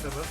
kitabı.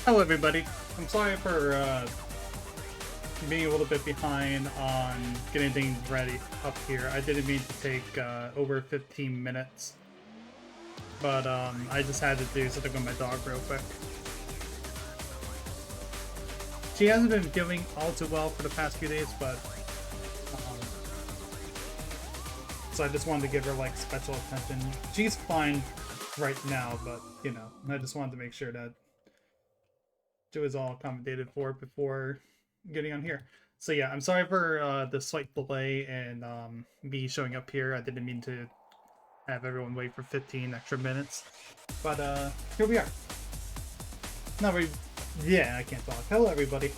Hello everybody. I'm sorry for being a little bit behind on getting things ready up here. I didn't mean to take over 15 minutes, but I just had to do something with my dog real quick. She hasn't been feeling all too well for the past few days, but so I just wanted to give her like special attention. She's fine right now, but you know, I just wanted to make sure that it was all accommodated for before getting on here. So yeah, I'm sorry for the slight delay and me showing up here. I didn't mean to have everyone wait for 15 extra minutes, but here we are. Not very. Yeah, I can't talk. Hello everybody.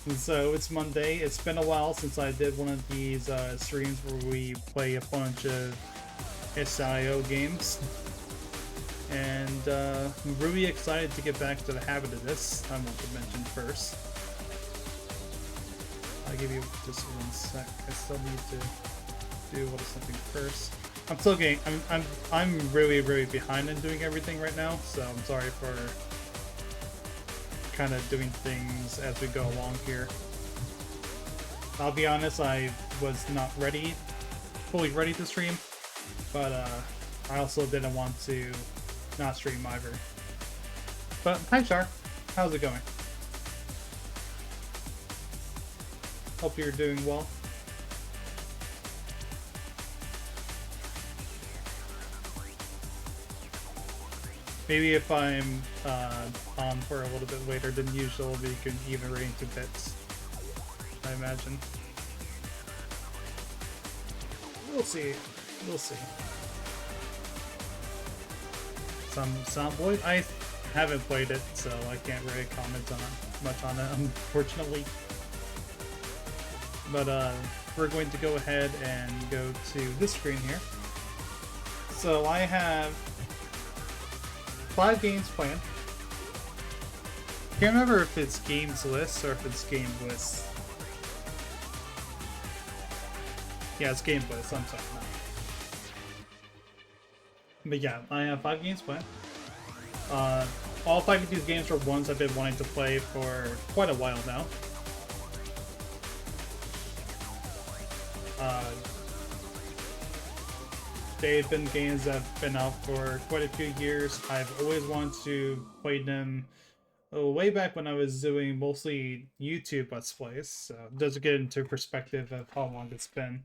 And so it's Monday. It's been a while since I did one of these streams where we play a bunch of SIO games. And I'm really excited to get back to the habit of this. I want to mention first. I'll give you just 1 sec. I still need to do a little something first. I'm still getting. I'm really behind in doing everything right now. So I'm sorry for kind of doing things as we go along here. I'll be honest. I was not fully ready to stream, but I also didn't want to not stream either. But hi Char, how's it going? Hope you're doing well. Maybe if I'm on for a little bit later than usual, we can even rate into bits, I imagine. We'll see. We'll see. Some Soundboy. I haven't played it, so I can't really comment much on it, unfortunately. But we're going to go ahead and go to this screen here. So I have 5 games planned. Can't remember if it's games list or if it's game list. Yeah, it's game list. I'm sorry. No. But yeah, I have 5 games planned. All 5 of these games are ones I've been wanting to play for quite a while now. They've been games that have been out for quite a few years. I've always wanted to play them way back when I was doing mostly YouTube Let's Plays. So just to get into perspective of how long it's been,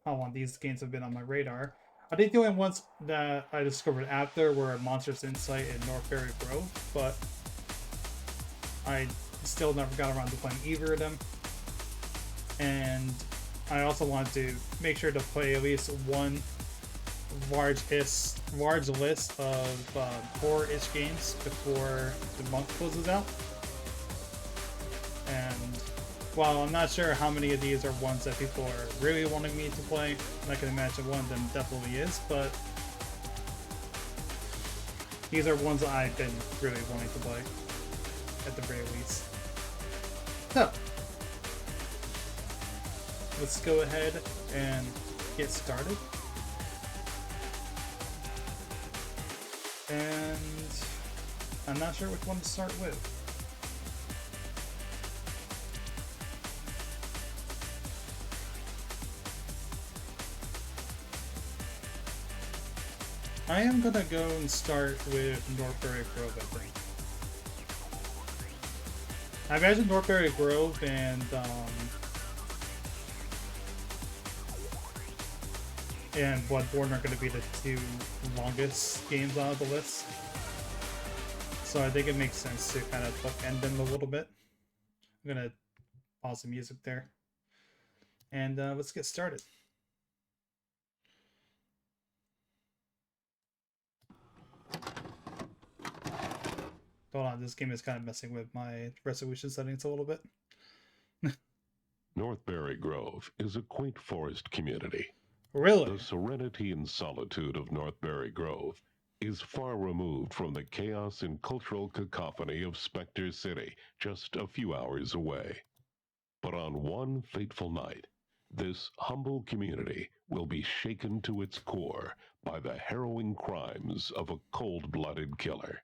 how long these games have been on my radar. I think the only ones that I discovered after were Monsters Insight and Northbury Grove, but I still never got around to playing either of them. And I also wanted to make sure to play at least one large list of 4-ish games before the month closes out. And while I'm not sure how many of these are ones that people are really wanting me to play, I can imagine one of them definitely is, but these are ones that I've been really wanting to play, at the very least. So, let's go ahead and get started. And I'm not sure which one to start with. I am gonna go and start with Northbury Grove, I think. I imagine Northbury Grove and Bloodborne are going to be the 2 longest games out of the list. So I think it makes sense to kind of bookend them a little bit. I'm going to pause the music there. And let's get started. Hold on, this game is kind of messing with my resolution settings a little bit. Northbury Grove is a quaint forest community. Really? The serenity and solitude of Northbury Grove is far removed from the chaos and cultural cacophony of Spectre City, just a few hours away. But on one fateful night, this humble community will be shaken to its core by the harrowing crimes of a cold-blooded killer.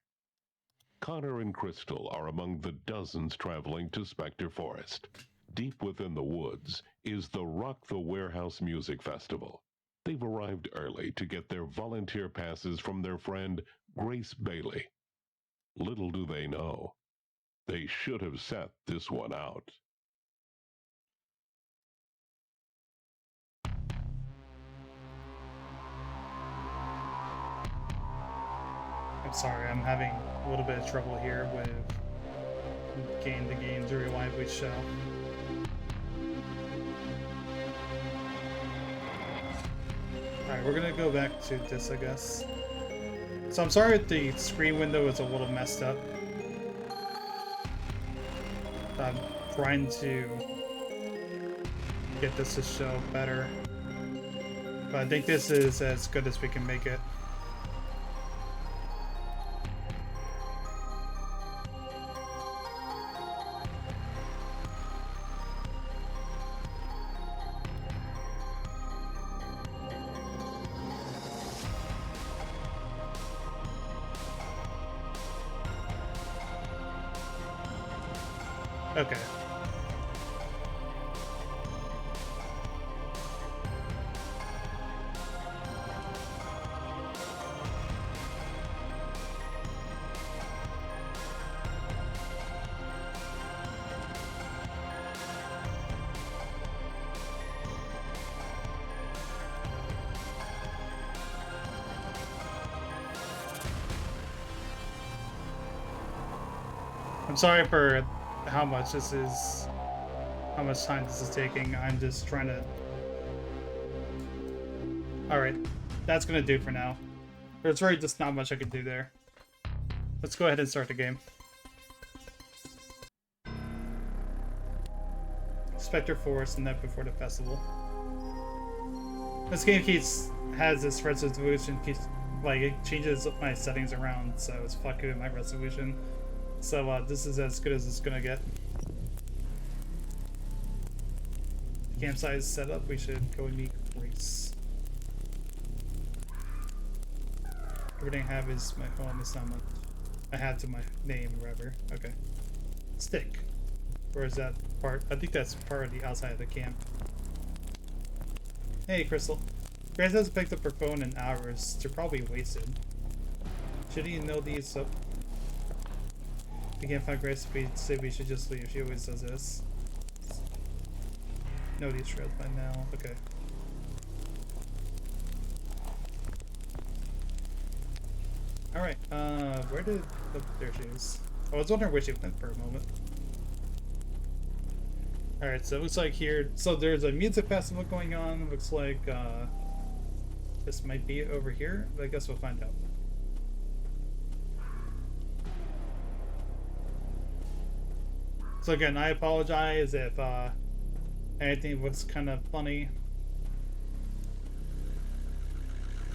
Connor and Crystal are among the dozens traveling to Spectre Forest. Deep within the woods is the Rock the Warehouse Music Festival. They've arrived early to get their volunteer passes from their friend Grace Bailey. Little do they know, they should have sat this one out. I'm sorry, I'm having a little bit of trouble here with getting the game to reliably show. Alright, we're gonna go back to this, I guess. So I'm sorry if the screen window is a little messed up. I'm trying to get this to show better. But I think this is as good as we can make it. Okay. I'm sorry for how much time this is taking. I'm just trying to... Alright, that's gonna do for now. There's really just not much I can do there. Let's go ahead and start the game. Spectre Forest and Night Before the Festival. This game has this resolution it changes my settings around, so it's fucking with my resolution. So this is as good as it's gonna get. Campsite is set up, we should go and meet Grace. Everything I have is my home, it's not much. I have to my name, whatever. Okay. Stick. Where is that part? I think that's part of the outside of the camp. Hey, Crystal. Grace hasn't picked up her phone in hours. They're probably wasted. Should you know these up? We can't find Grace, we say we should just leave. She always does this. Know these trails by now. Okay. Alright, where did... Oh, there she is. I was wondering where she went for a moment. Alright, so it looks like here... So there's a music festival going on. Looks like, this might be over here, but I guess we'll find out. So again, I apologize if, anything was kind of funny.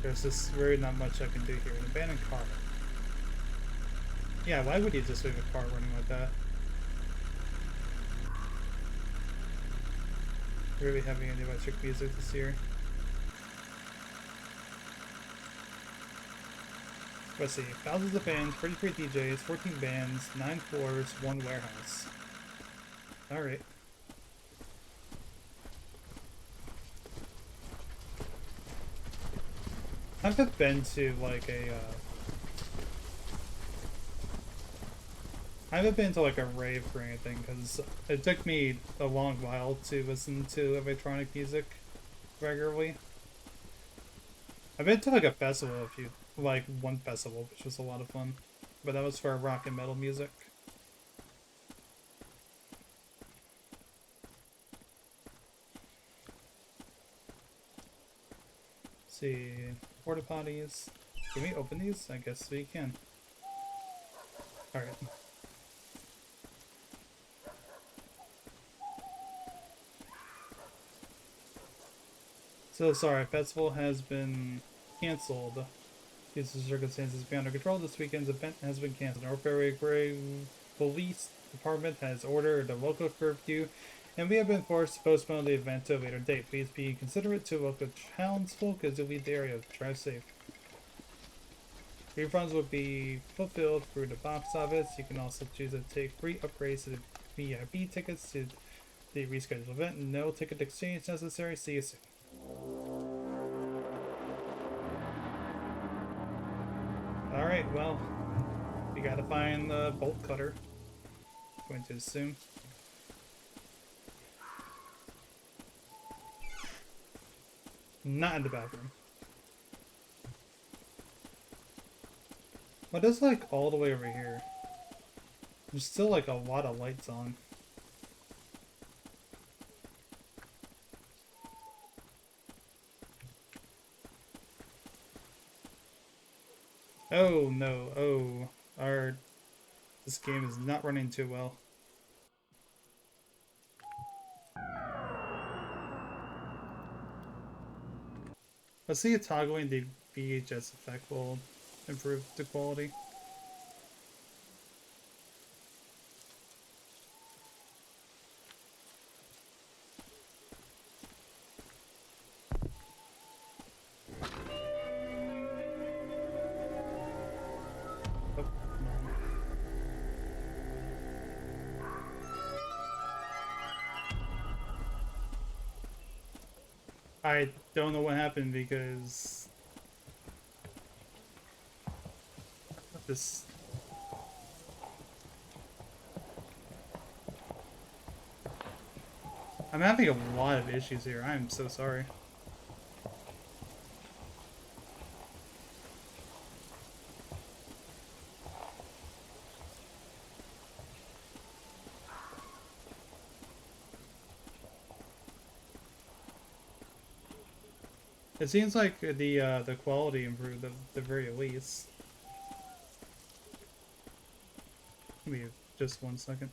There's just really not much I can do here. An abandoned car. Yeah, why would you just leave a car running like that? Really having any electric music this year. Let's see. Thousands of bands, 33 DJs, 14 bands, 9 floors, 1 warehouse. Alright. I haven't been to like a I haven't been to like a rave or anything because it took me a long while to listen to electronic music regularly. I've been to like a festival one festival, which was a lot of fun, but that was for rock and metal music. Let's see, porta potties. Can we open these? I guess we can. Alright. So sorry, festival has been cancelled. Due to circumstances beyond our control, this weekend's event has been cancelled. Northbury Grove Police Department has ordered a local curfew, and we have been forced to postpone the event to a later date. Please be considerate to local townsfolk as you leave the area. Drive safe. Refunds will be fulfilled through the box office. You can also choose to take free upgrades to the VIP tickets to the rescheduled event. No ticket exchange necessary. See you soon. Alright, well, we gotta find the bolt cutter. Going to assume. Not in the bathroom. But it's like all the way over here. There's still like a lot of lights on. Oh no, oh. This game is not running too well. Let's see if toggling the VHS effect will improve the quality. Oh, no. I don't know what happened because this. I'm having a lot of issues here. I am so sorry. It seems like the quality improved at the very least. Give me just 1 second.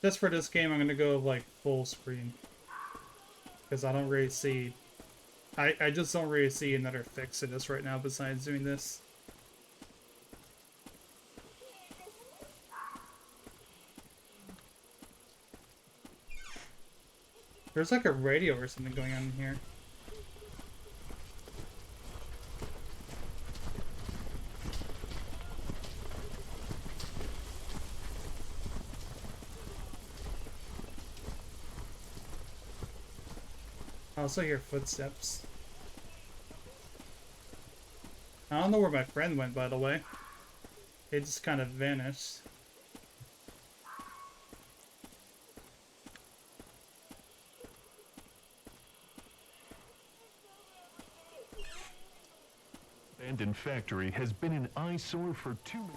Just for this game, I'm gonna go like full screen because I don't really see. I just don't really see another fix to this right now besides doing this. There's like a radio or something going on in here. I also hear footsteps. I don't know where my friend went, by the way. It just kind of vanished. Abandoned factory has been an eyesore for 2 months.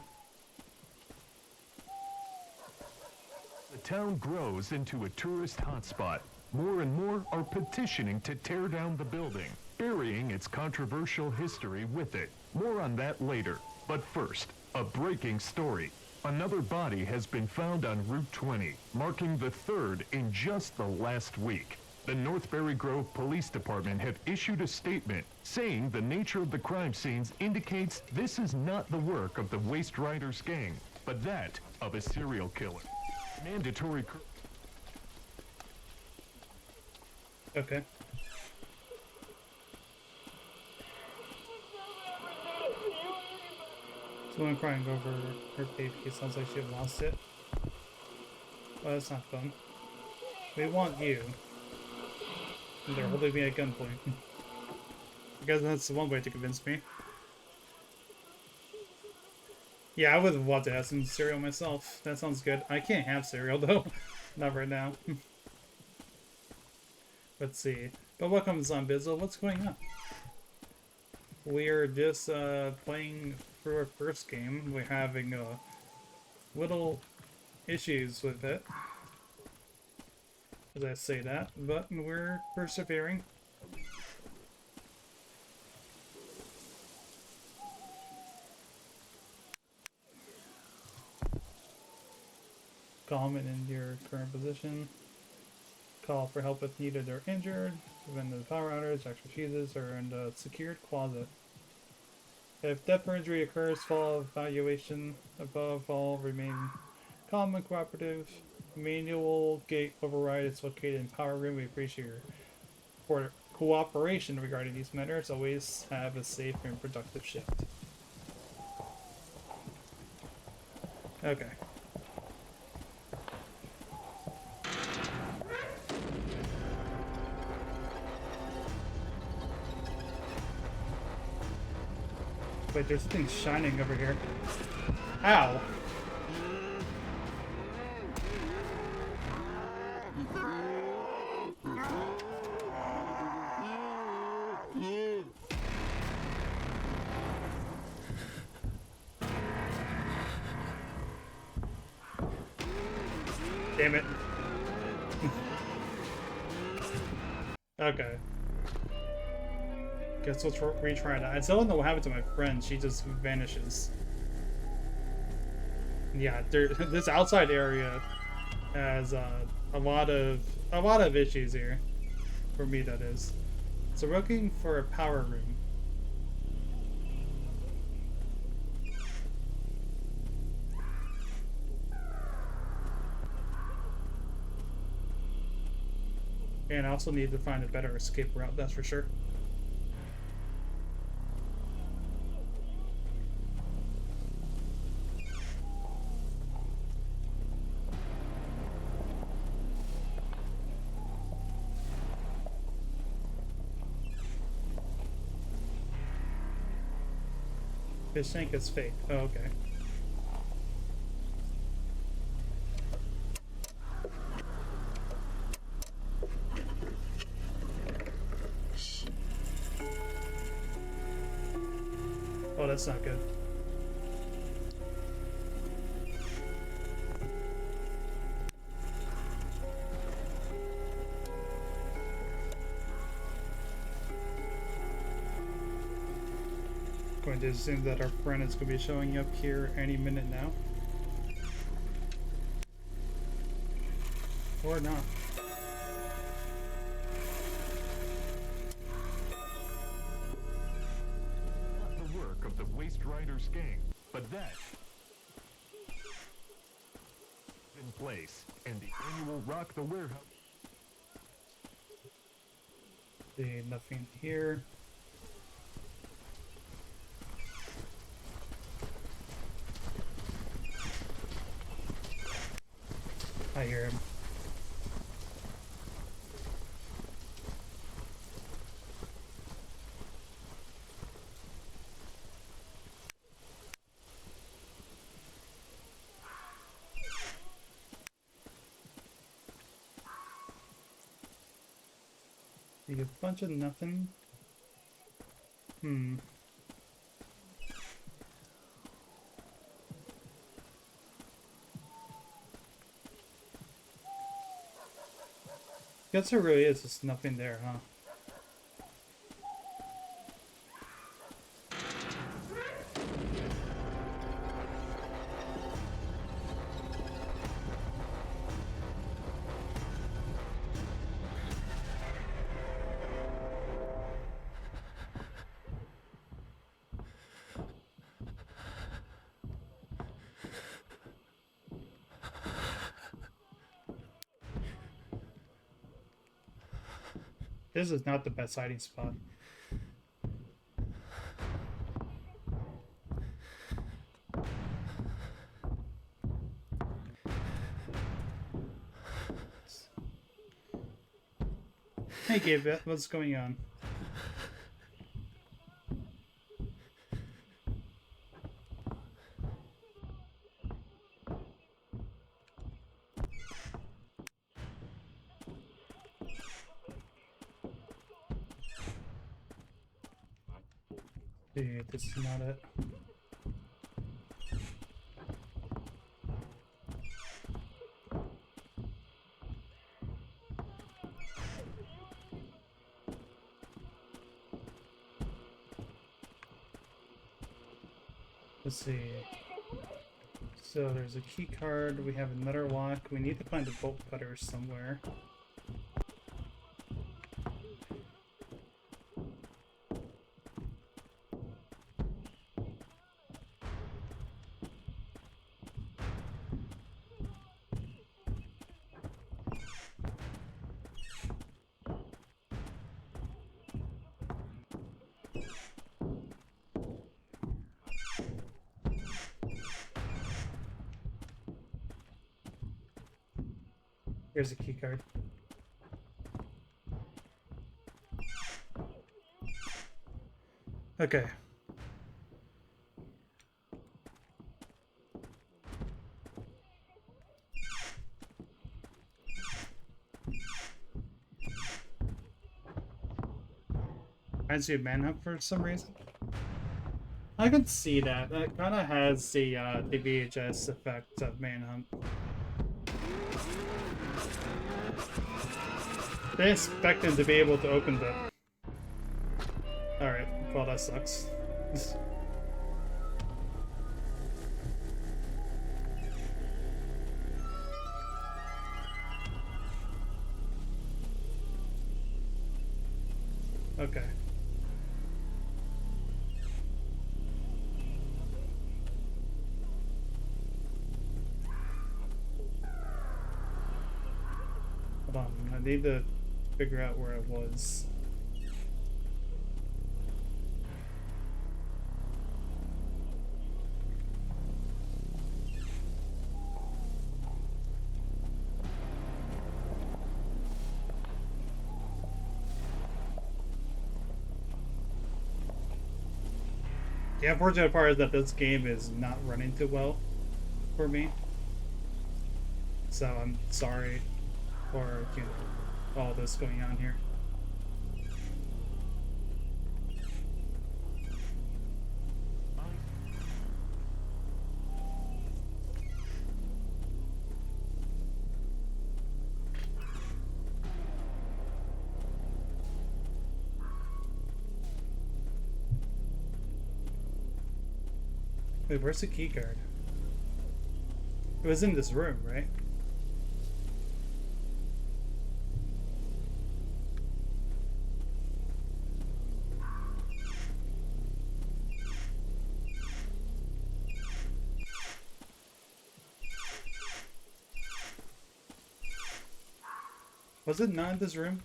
The town grows into a tourist hotspot. More and more are petitioning to tear down the building, burying its controversial history with it. More on that later. But first, a breaking story. Another body has been found on Route 20, marking the third in just the last week. The Northbury Grove Police Department have issued a statement saying the nature of the crime scenes indicates this is not the work of the Waste Riders gang, but that of a serial killer. Mandatory. Okay. Someone crying over her baby. It sounds like she lost it. Well, that's not fun. We want you. And they're holding me at gunpoint. I guess that's one way to convince me. Yeah, I would want to have some cereal myself. That sounds good. I can't have cereal though. Not right now. Let's see. But welcome, Zombizzle. What's going on? We're just playing through our first game. We're having little issues with it. As I say that, but we're persevering. Comment in your current position. Call for help if needed or injured. When the power outage, extra fuses are in the secured closet. If death or injury occurs, follow evaluation. Above all, remain calm and cooperative. Manual gate override is located in power room. We appreciate your cooperation regarding these matters. Always have a safe and productive shift. Okay. Wait, there's things shining over here. Ow! Damn it. Okay. Guess let's retry that. I still don't know what happened to my friend. She just vanishes. Yeah, this outside area has a lot of issues here. For me, that is. So we're looking for a power room. And I also need to find a better escape route, that's for sure. Fish tank is fake. Oh, okay. Oh, that's not good. Going to assume that our friend is going to be showing up here any minute now. Or not. Not the work of the Waste Riders gang, but that in place, and the annual Rock the Warehouse. See, nothing here. I hear him. See a bunch of nothing. Guess there really is just nothing there, huh? This is not the best hiding spot. Hey Gabe, what's going on? Dude, this is not it. Let's see. So there's a key card, we have another lock, we need to find a bolt cutter somewhere. Here's a key card. Okay. Reminds me of Manhunt for some reason. I can see that. That kind of has the VHS effect of Manhunt. They expect him to be able to open the... Alright, well that sucks. Okay. Hold on, I need to figure out where it was. The unfortunate part is that this game is not running too well for me. So I'm sorry for, you know, all this going on here. Wait, where's the key card? It was in this room, right? Was it not in this room?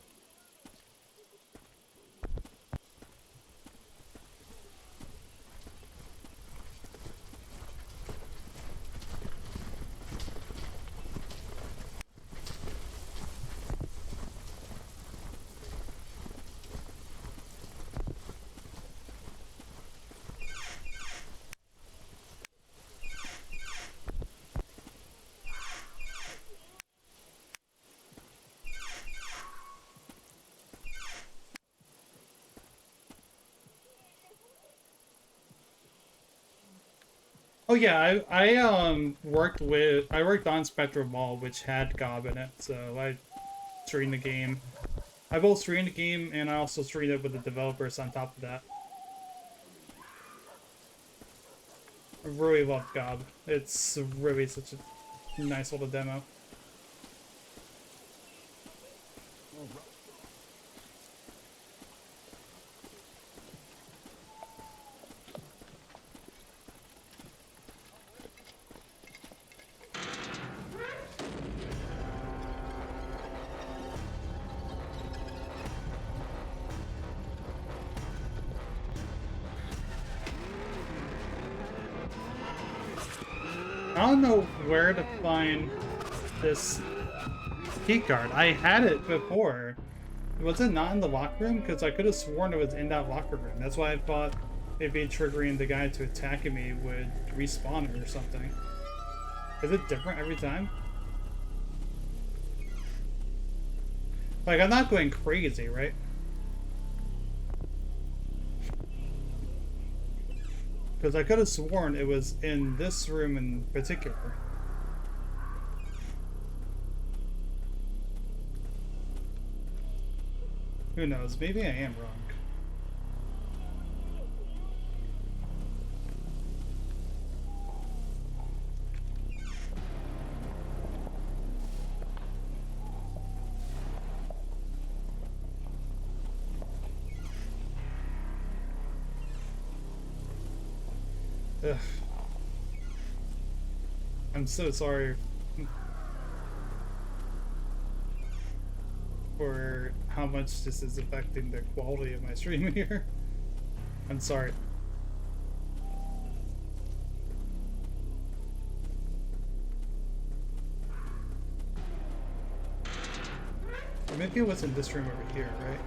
Oh yeah, I worked on Spectrum Mall, which had GOB in it, so I streamed the game. I both streamed the game and I also streamed it with the developers on top of that. I really love GOB. It's really such a nice little demo. I don't know where to find this keycard. I had it before. Was it not in the locker room? Because I could have sworn it was in that locker room. That's why I thought maybe triggering the guy to attack me would respawn it or something. Is it different every time? Like, I'm not going crazy, right? Because I could have sworn it was in this room in particular. Who knows? Maybe I am wrong. Ugh. I'm so sorry for how much this is affecting the quality of my stream here. I'm sorry. maybe it was in this room over here, right?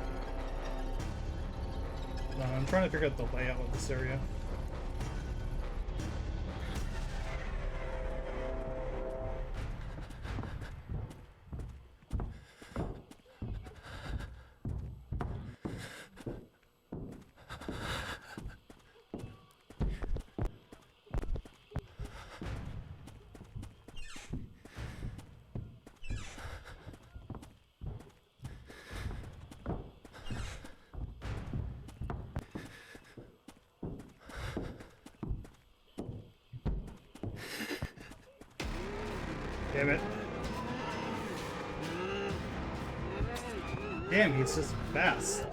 No, I'm trying to figure out the layout of this area. Damn it. Damn, he's just fast.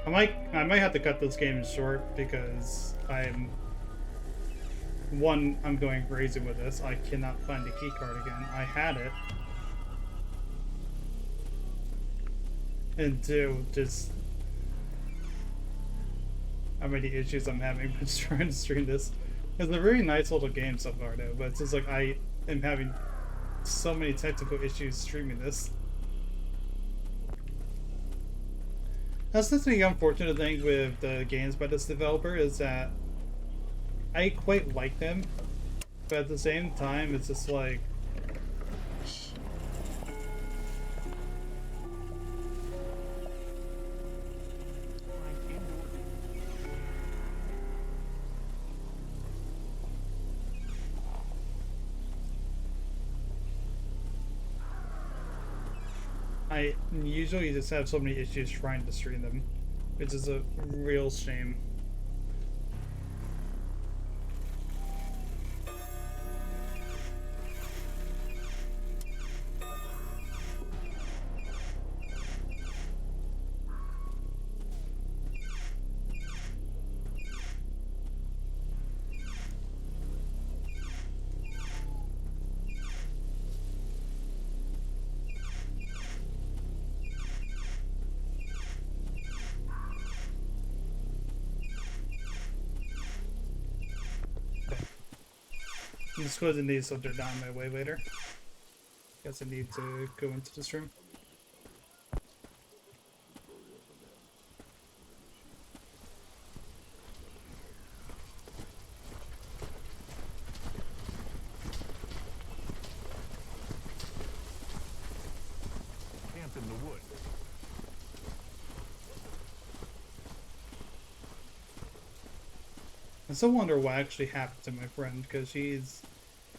I might have to cut this game short because I'm going crazy with this. I cannot find the key card again. I had it. And two, just how many issues I'm having with trying to stream this. It's a very nice little game so far though, but it's just like I am having so many technical issues streaming this. That's the unfortunate thing with the games by this developer is that I quite like them, but at the same time it's just like I usually just have so many issues trying to stream them, which is a real shame. I'm just closing these so they're not in my way later. Guess I need to go into this room. Camp in the woods. I still wonder what actually happened to my friend, because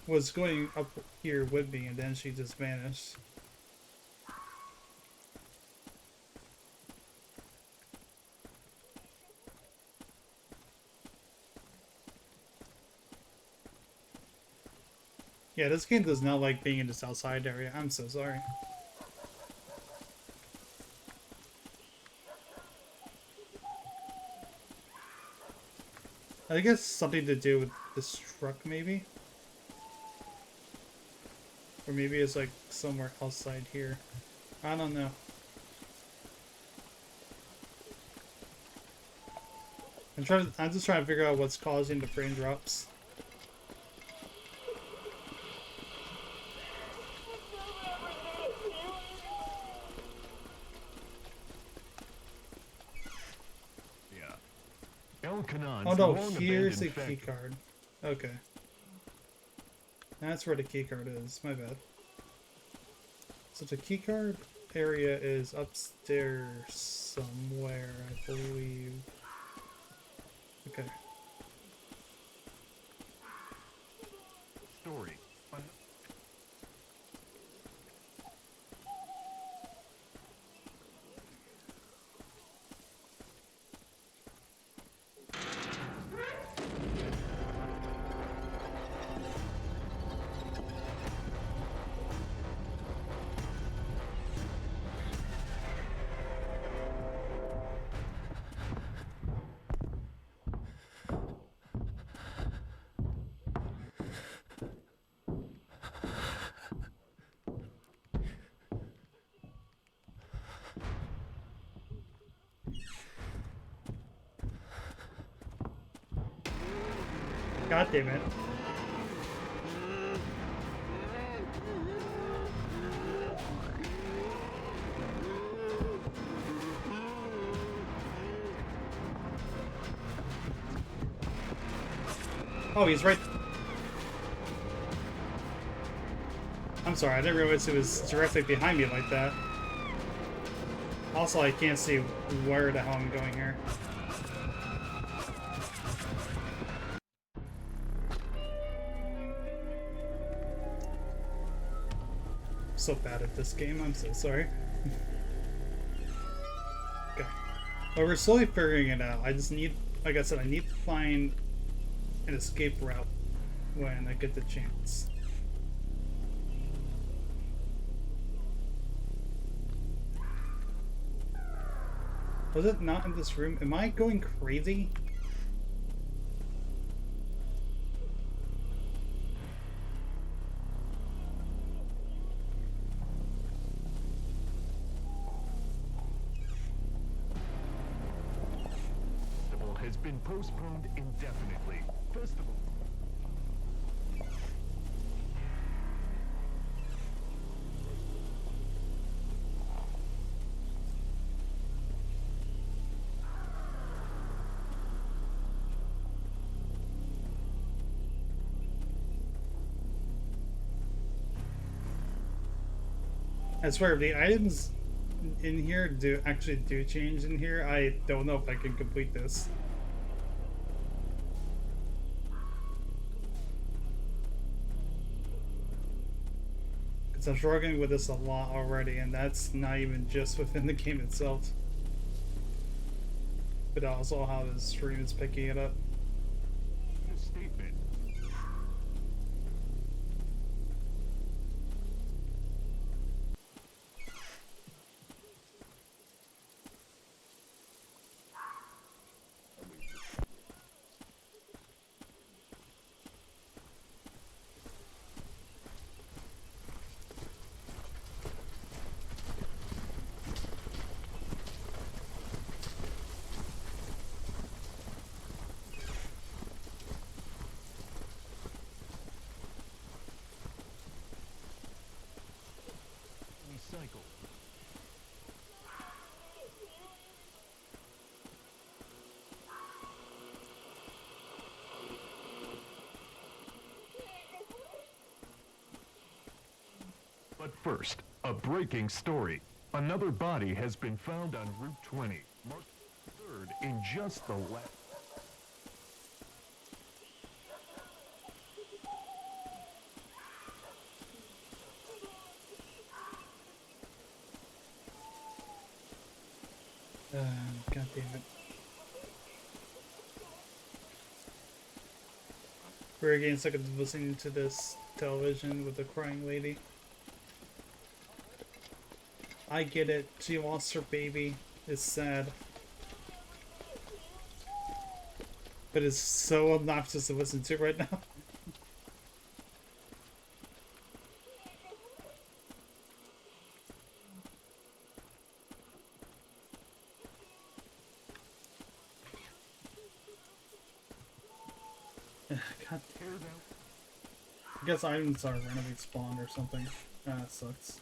was going up here with me and then she just vanished. Yeah, this game does not like being in this outside area. I'm so sorry. I guess something to do with this truck, maybe? Or maybe it's like somewhere outside here. I don't know. I'm just trying to figure out what's causing the frame drops. Elkanon's Oh no, long here's the abandoned key factory. card. Okay. That's where the key card is. My bad. So the key card area is upstairs somewhere, I believe. Okay. Story. God damn it. Oh, he's right. I'm sorry, I didn't realize he was directly behind me like that. Also, I can't see where the hell I'm going here. I'm so bad at this game, I'm so sorry. Okay. But we're slowly figuring it out. I just need, like I said, I need to find an escape route when I get the chance. Was it not in this room? Am I going crazy? Festival has been postponed indefinitely. Festival. I swear, if the items in here do change in here, I don't know if I can complete this. Because I'm struggling with this a lot already, and that's not even just within the game itself. But also how the stream is picking it up. Statement. Recycle. But first, a breaking story. Another body has been found on Route 20, marked 3rd in just the last... God damn it. We're getting sick of listening to this television with the crying lady. I get it. She lost her baby. It's sad. But it's so obnoxious to listen to right now. God. I guess items are randomly spawned or something. That sucks.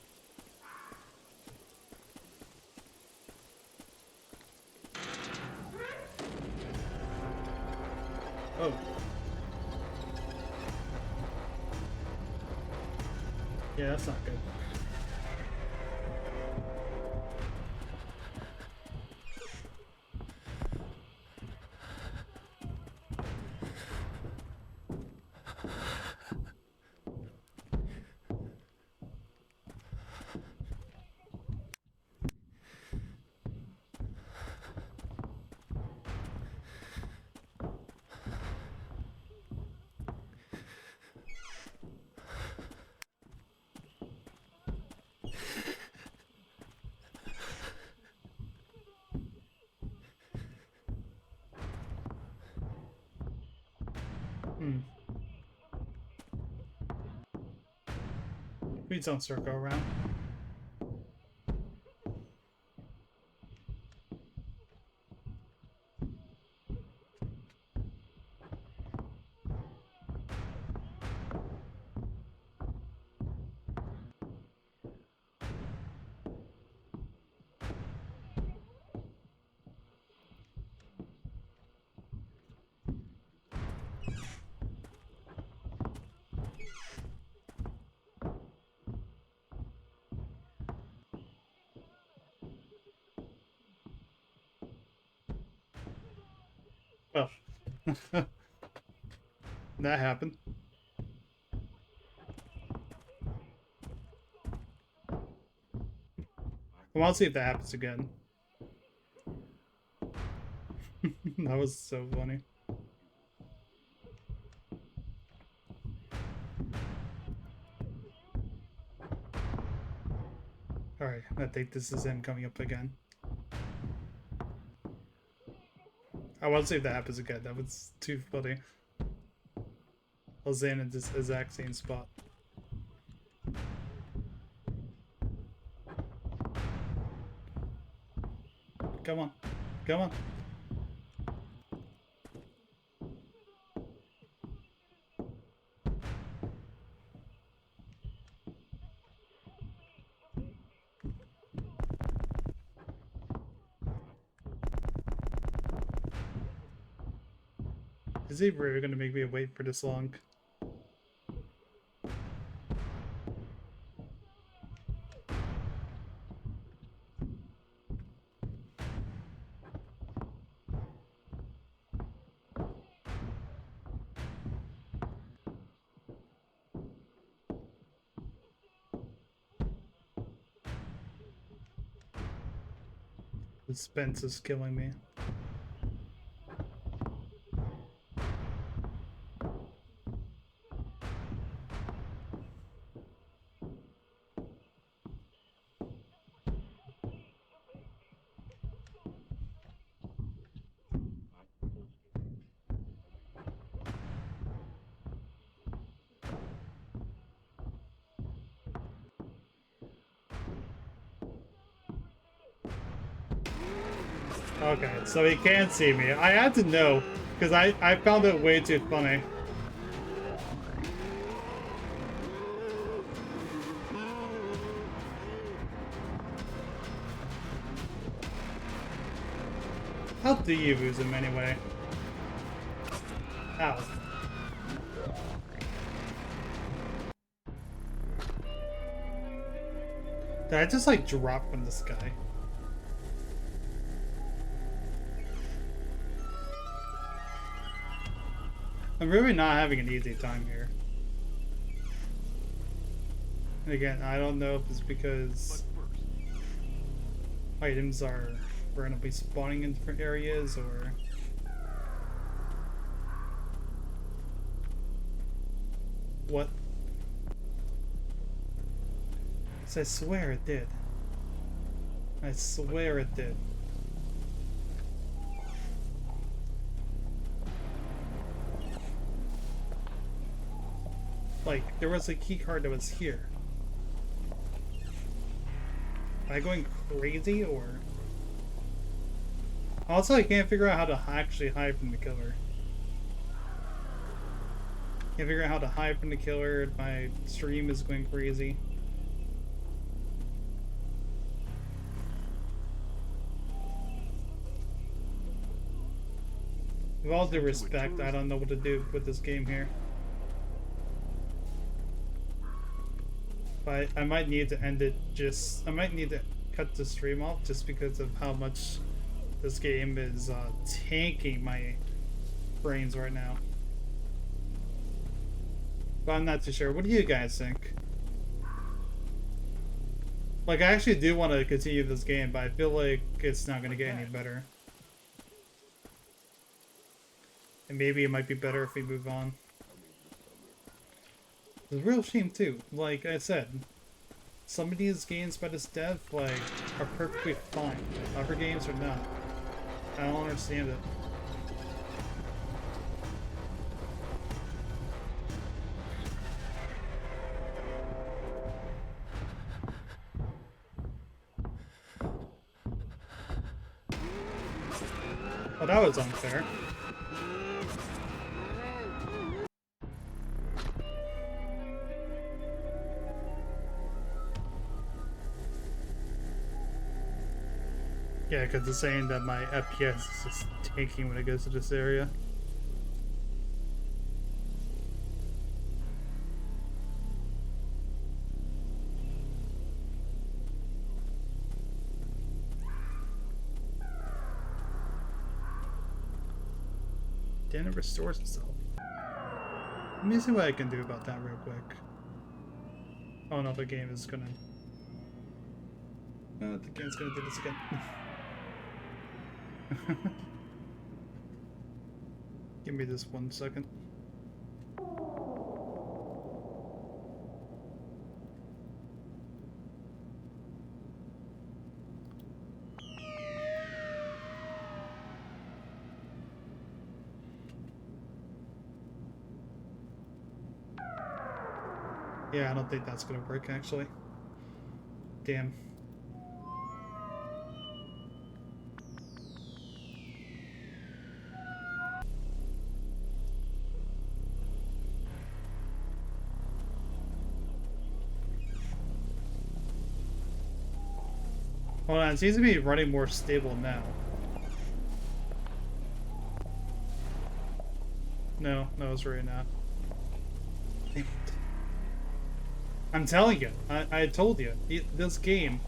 Oh. Yeah, that's not good. Please don't circle around. Well, that happened. I want to see if that happens again. That was so funny. Alright, I think this is him coming up again. I want to see if that happens again. That was too funny. I was in this exact same spot. Come on. Come on. Is he really gonna make me wait for this long? Suspense is killing me. Okay, so he can't see me. I had to know, because I found it way too funny. How do you lose him anyway? Ow. Did I just like drop from the sky? I'm really not having an easy time here. And again, I don't know if it's because items are randomly spawning in different areas or... What? 'Cause I swear it did. I swear it did. Like, there was a key card that was here. Am I going crazy, or... Also, I can't figure out how to actually hide from the killer. Can't figure out how to hide from the killer. My stream is going crazy. With all due respect, I don't know what to do with this game here. But I might need to end it I might need to cut the stream off just because of how much this game is tanking my brains right now. But I'm not too sure. What do you guys think? Like, I actually do want to continue this game, but I feel like it's not going to get any better. And maybe it might be better if we move on. It's a real shame too. Like I said, some of these games by this dev like are perfectly fine. Other games are not. I don't understand it. Oh, that was unfair. Yeah, because it's saying that my FPS is just tanking when it goes to this area. Then it restores itself. Let me see what I can do about that real quick. Oh no, the game is gonna... Oh, the game's gonna do this again. Give me this 1 second. Yeah, I don't think that's gonna work actually. Damn. Hold on, it seems to be running more stable now. No, it's right now. Damn it. I'm telling you, I told you, this game,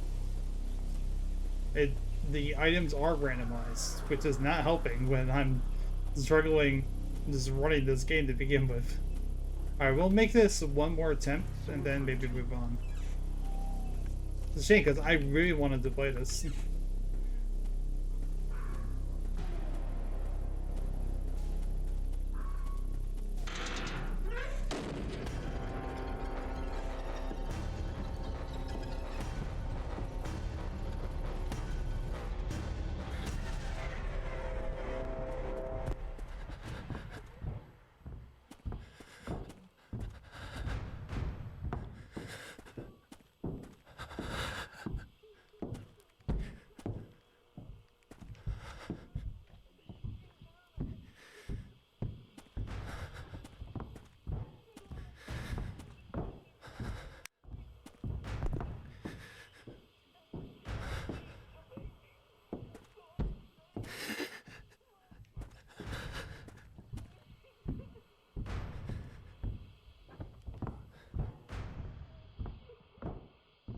the items are randomized, which is not helping when I'm struggling just running this game to begin with. Alright, we'll make this one more attempt, and then maybe move on. It's a shame, because I really wanted to play this.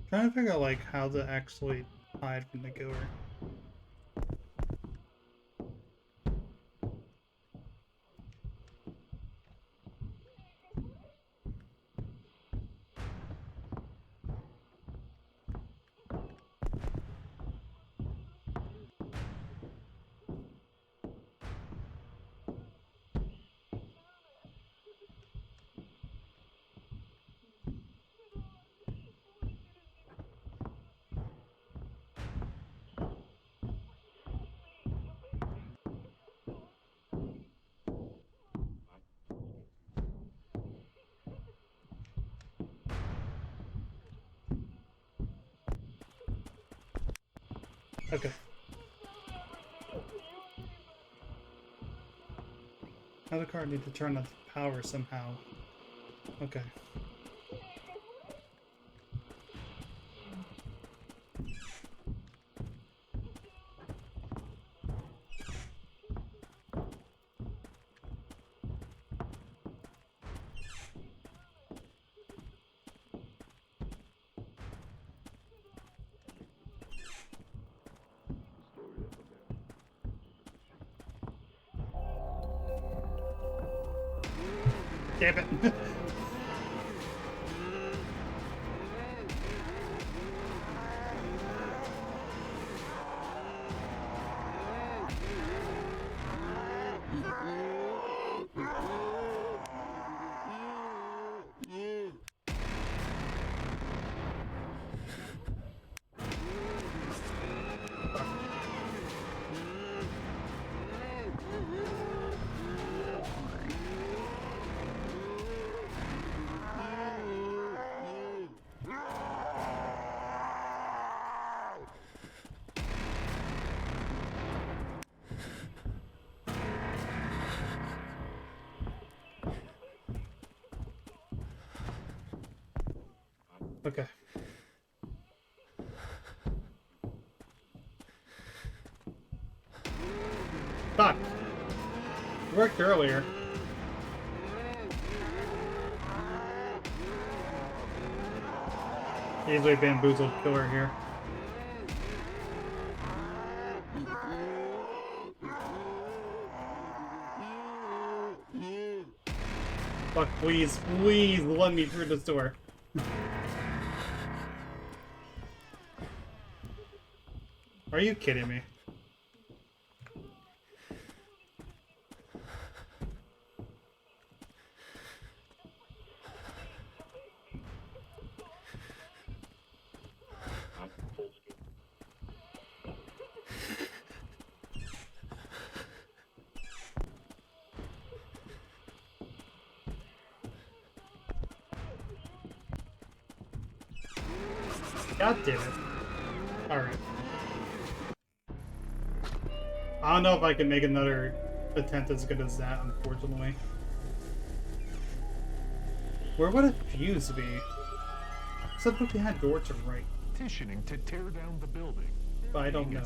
Trying to figure out like how to actually hide from the killer. Okay. Now the car need to turn on the power somehow. Okay. Damn it. Okay. Fuck. Worked earlier. Easily bamboozled killer here. Fuck, please, please let me through this door. Are you kidding me? God damn it. Alright. I don't know if I can make another attempt as good as that, unfortunately. Where would a fuse be? Except if we had door to right. Petitioning to tear down the building. But I don't know.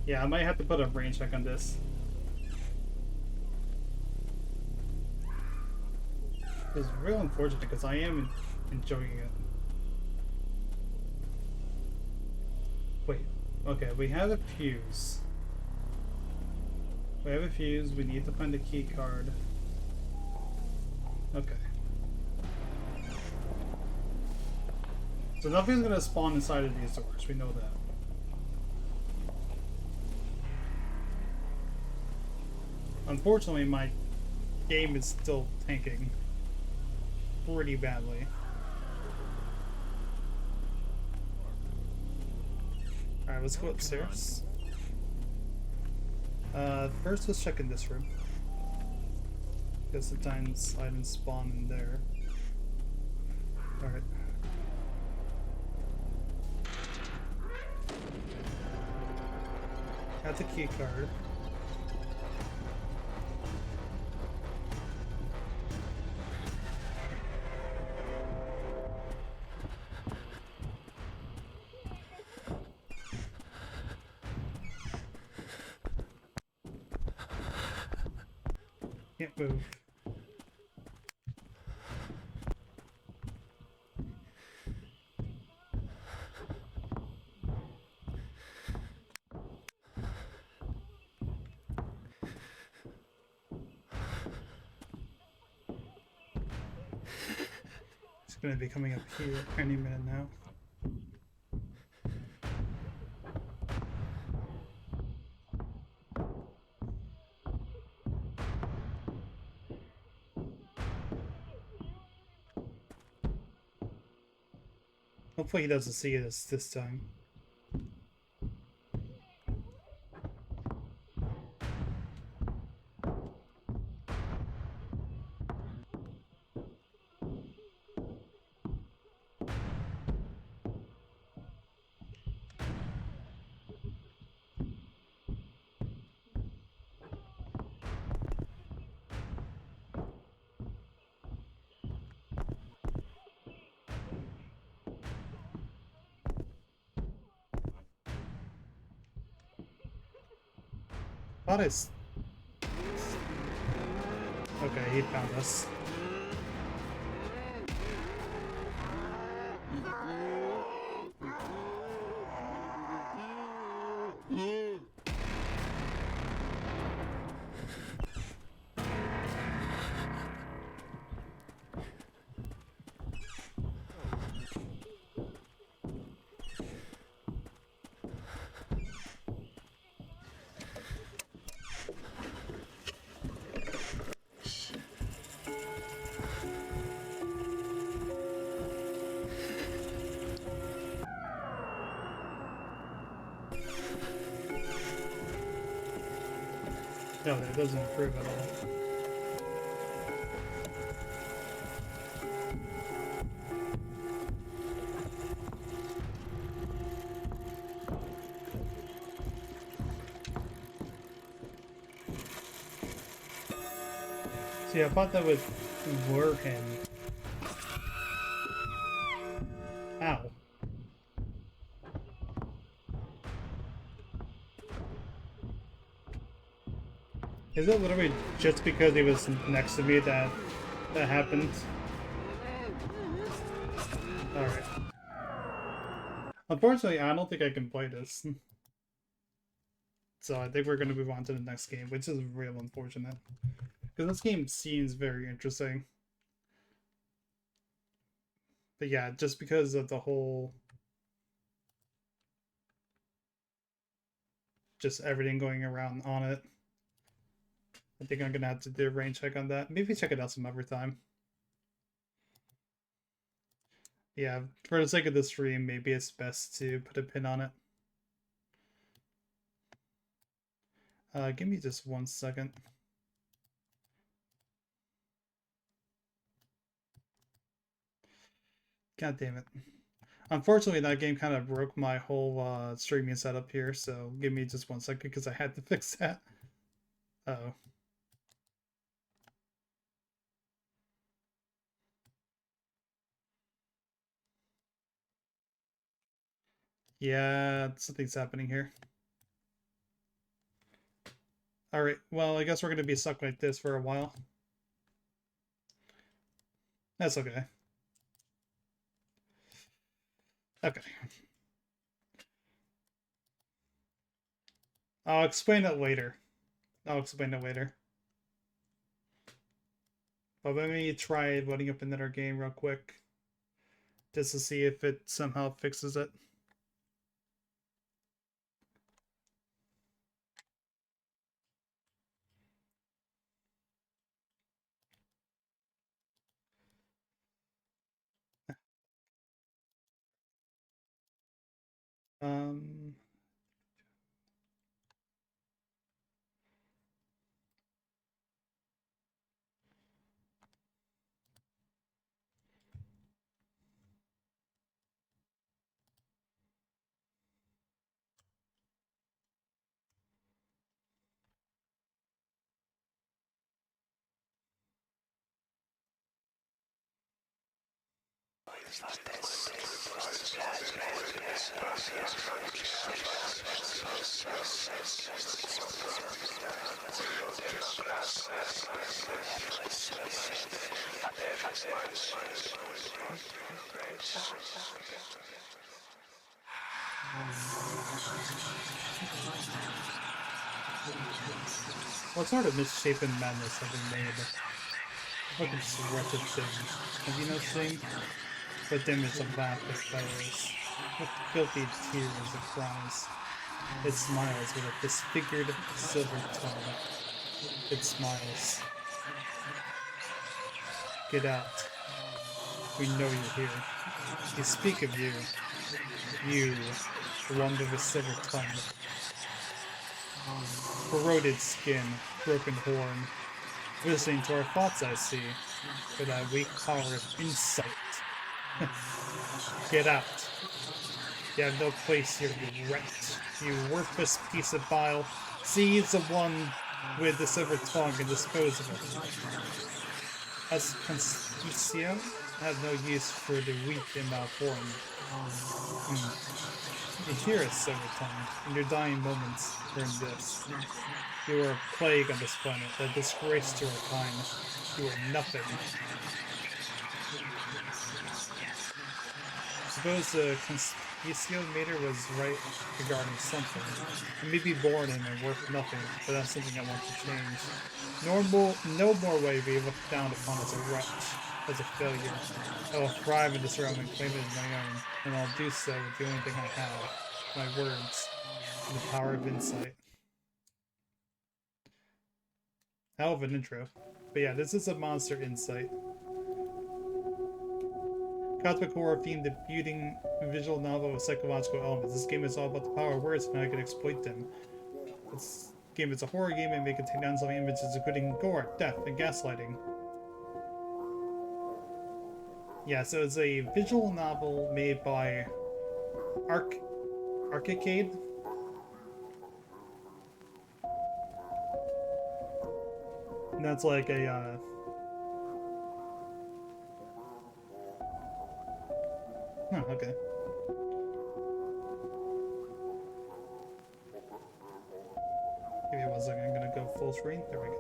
Yeah, I might have to put a range check on this. It's real unfortunate because I am enjoying it. Wait, okay, we have a fuse. We have a fuse, we need to find a key card. Okay. So nothing's gonna spawn inside of these doors, we know that. Unfortunately, my game is still tanking pretty badly. Alright, let's go upstairs. First let's check in this room. Because sometimes items spawn in there. Alright. That's a key card. Can't move. It's gonna be coming up here any minute now. Hopefully he doesn't see us this time. Thought it's... Okay, he found us. No, that doesn't improve at all. See, I thought that would lure him. Ow. Is it literally just because he was next to me that happened? Alright. Unfortunately, I don't think I can play this. So I think we're going to move on to the next game, which is real unfortunate. Because this game seems very interesting. But yeah, just because of the whole... just everything going around on it. I think I'm gonna have to do a rain check on that. Maybe check it out some other time. Yeah, for the sake of the stream, maybe it's best to put a pin on it. Give me just 1 second. God damn it. Unfortunately, that game kind of broke my whole streaming setup here, so give me just 1 second because I had to fix that. Uh-oh. Yeah, something's happening here. Alright, well, I guess we're going to be stuck like this for a while. That's okay. Okay. I'll explain it later. I'll explain it later. But let me try loading up another game real quick. Just to see if it somehow fixes it. Um... What sort of misshapen madness have we made? Look at this wretched thing. Have you no shame? What image of laugh it fellows? What filthy tears it cries? It smiles with a disfigured silver tongue. It smiles. Get out. We know you're here. We speak of you. You, the one with the silver tongue. Corroded skin, broken horn. Listening to our thoughts, I see. For that weak power of insight. Get out. You have no place here, you wretch. You worthless piece of bile. Seize the one with the silver tongue and dispose of it. As Conspicio, I have no use for the weak and malformed. You hear us, silver tongue. In your dying moments, learn this. You are a plague on this planet, a disgrace to our kind. You are nothing. Suppose the Conspicio meter was right regarding something. I may be born in and worth nothing, but that's something I want to change. No more way be looked down upon as a wretch, as a failure. I will thrive in this realm and claim it as my own, and I'll do so with the only thing I have, my words, and the power of insight. Hell of an intro. But yeah, this is a monster insight. Cosmic horror themed debuting visual novel with psychological elements. This game is all about the power of words and how I can exploit them. This game is a horror game and may contain unsettling images including gore, death, and gaslighting. Yeah, so it's a visual novel made by Arcade. And that's like a oh, okay. Give me 1 second, I'm gonna go full screen. There we go.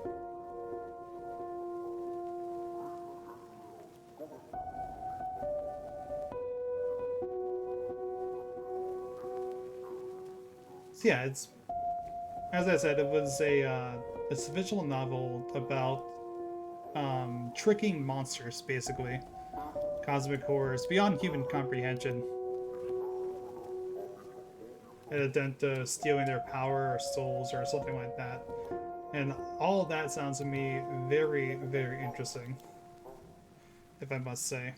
So yeah, it's, as I said, it was it's a visual novel about tricking monsters, basically. Cosmic horrors beyond human comprehension. An attempt to stealing their power or souls or something like that. And all of that sounds to me very, very interesting, if I must say.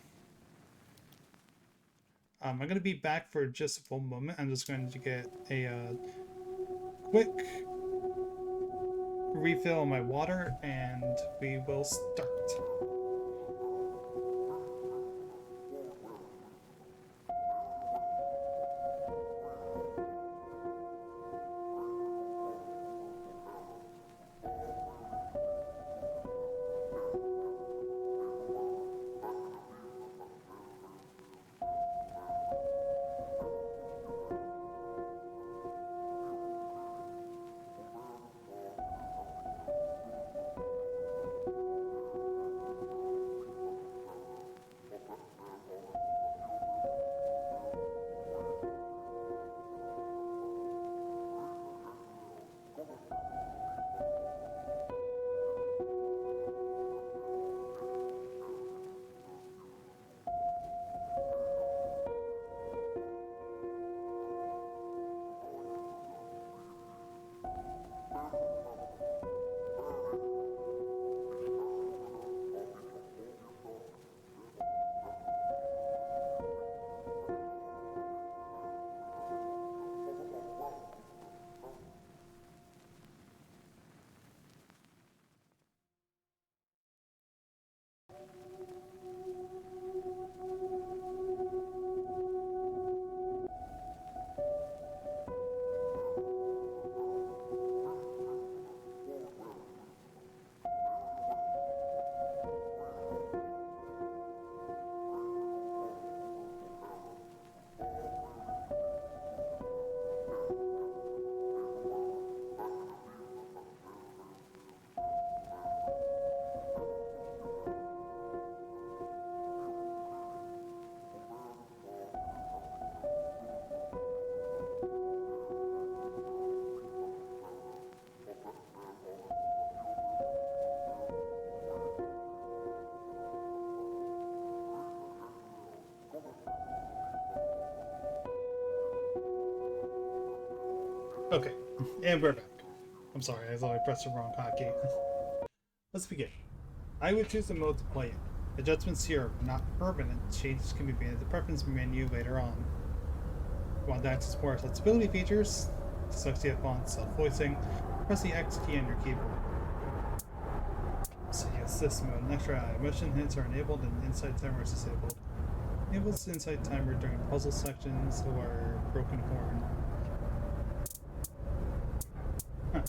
I'm going to be back for just a full moment. I'm just going to get a quick refill on my water, and we will start. Okay, and we're back. I'm sorry, I thought I pressed the wrong hotkey. Let's begin. I would choose the mode to play in. Adjustments here are not permanent. Changes can be made at the preference menu later on. Want to access more accessibility features? Dyslexia font, self-voicing. Press the X key on your keyboard. So yes, this mode. Next eye. Motion hints are enabled and insight timer is disabled. Enables insight timer during puzzle sections or broken horn.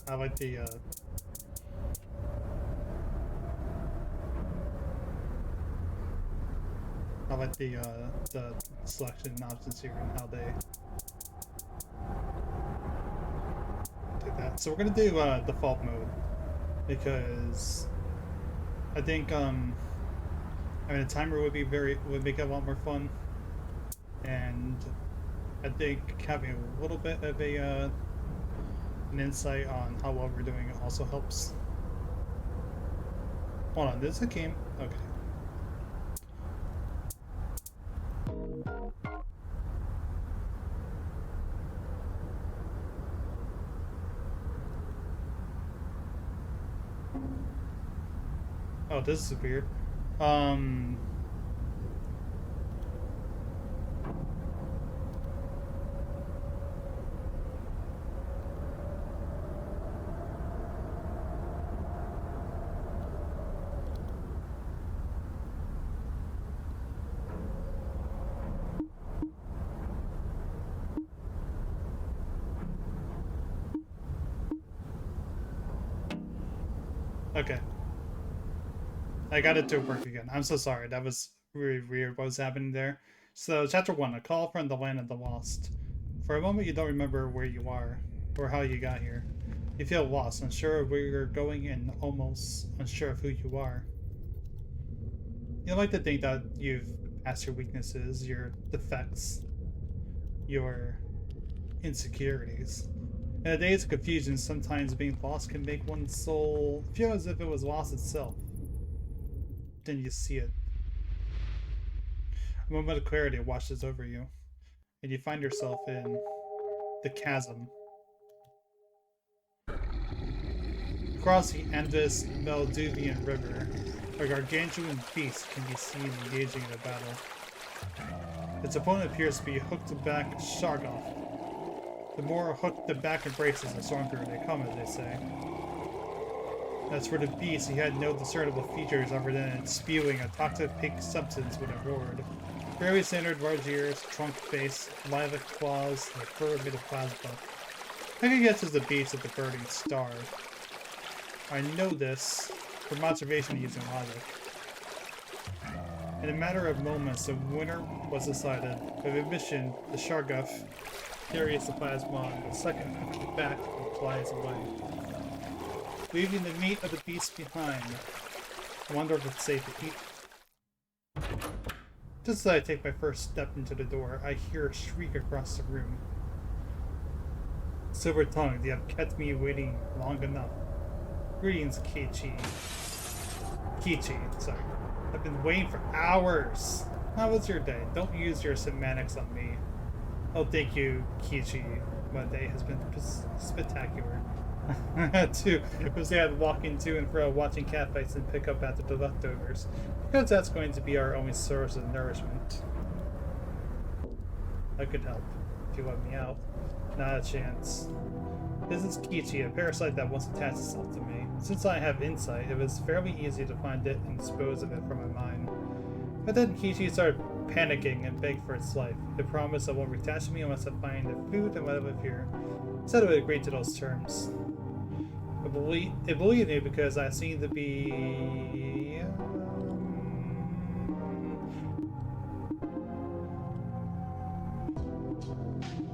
I like the the selection options here and how they do that. So we're gonna do default mode because I think I mean a timer would make it a lot more fun, and I think having a little bit of a an insight on how well we're doing also helps. Hold on, this is a game? Okay. Oh, this is weird. Okay. I got it to work again. I'm so sorry. That was really weird what was happening there. So, Chapter 1, A Call from the Land of the Lost. For a moment, you don't remember where you are, or how you got here. You feel lost, unsure of where you're going, and almost unsure of who you are. You like to think that you've passed your weaknesses, your defects, your insecurities. In the days of confusion, sometimes being lost can make one's soul feel as if it was lost itself. Then you see it. A moment of clarity washes over you, and you find yourself in the chasm. Across the endless Maldivian River, a gargantuan beast can be seen engaging in a battle. Its opponent appears to be hooked back Shargoth. The more hooked the back embraces, the stronger they come, as they say. As for the beast, he had no discernible features other than spewing a toxic pink substance when it roared. Very standard large ears, trunk face, lilac claws, and a fur made of plasma. I can guess it's the beast of the burning star. I know this from observation using logic. In a matter of moments, the winner was decided. With admission, the Shargoth carries the plasma, and the second hooks it back and flies away, leaving the meat of the beast behind. I wonder if it's safe to eat. Just as I take my first step into the door, I hear a shriek across the room. Silver-tongued, you have kept me waiting long enough. Greetings, Kichi, sorry. I've been waiting for hours. How was your day? Don't use your semantics on me. Oh, thank you, Kichi. My day has been spectacular. I had to walk into and fro watching catfights and pick up after the leftovers, because that's going to be our only source of nourishment. I could help if you let me out. Not a chance. This is Kichi, a parasite that once attached itself to me. Since I have insight, it was fairly easy to find it and dispose of it from my mind. But then Kichi started panicking and begged for its life. It promised it won't attach me unless I find the food and let it live here. It said it would agree to those terms. It believed me because I seemed to be...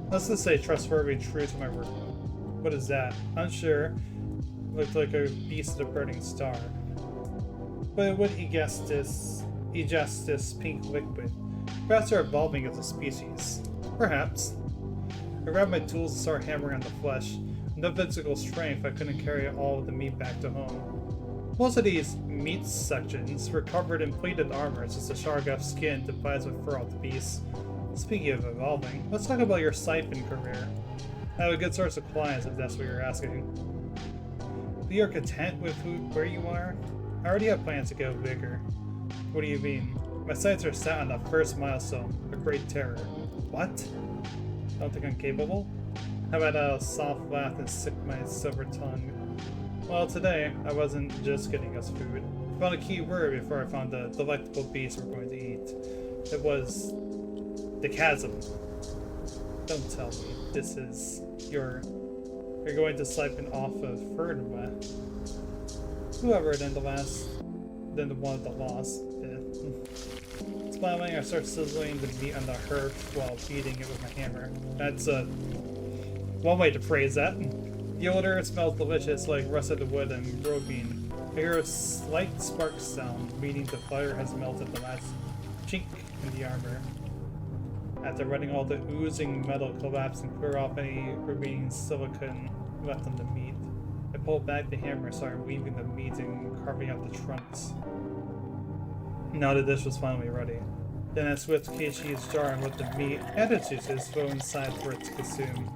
let's just say trustworthy and true to my word. What is that? Unsure. Looked like a beast of the burning star. But would he ingest this pink liquid? Perhaps they're evolving as a species. Perhaps. I grabbed my tools and started hammering on the flesh. No physical strength, I couldn't carry all of the meat back to home. Most of these meat sections were covered in plated armor, since the Shargoth skin divides with fur off the beast. Speaking of evolving, let's talk about your siphon career. I have a good source of clients if that's what you're asking. But you're content with where you are? I already have plans to go bigger. What do you mean? My sights are set on the first milestone, a great terror. What? Don't think I'm capable? How about a soft laugh and stick my silver tongue? Well, today, I wasn't just getting us food. I found a key word before I found the delectable beast we're going to eat. It was... the chasm. Don't tell me this is you're going to siphon off of Ferdinand. Whoever then the one of the lost did. Smiling, I start sizzling the meat on the hearth while beating it with my hammer. That's one way to phrase that. The odor smells delicious like rusted wood and roast bean. I hear a slight spark sound, meaning the fire has melted the last chink in the armor. After letting all the oozing metal collapse and clear off any remaining silicone left on the meat, I pulled back the hammer and started weaving the meat and carving out the trunks. Now the dish was finally ready. Then I switched Kichi's jar and let the meat and its juices flow inside for it to consume.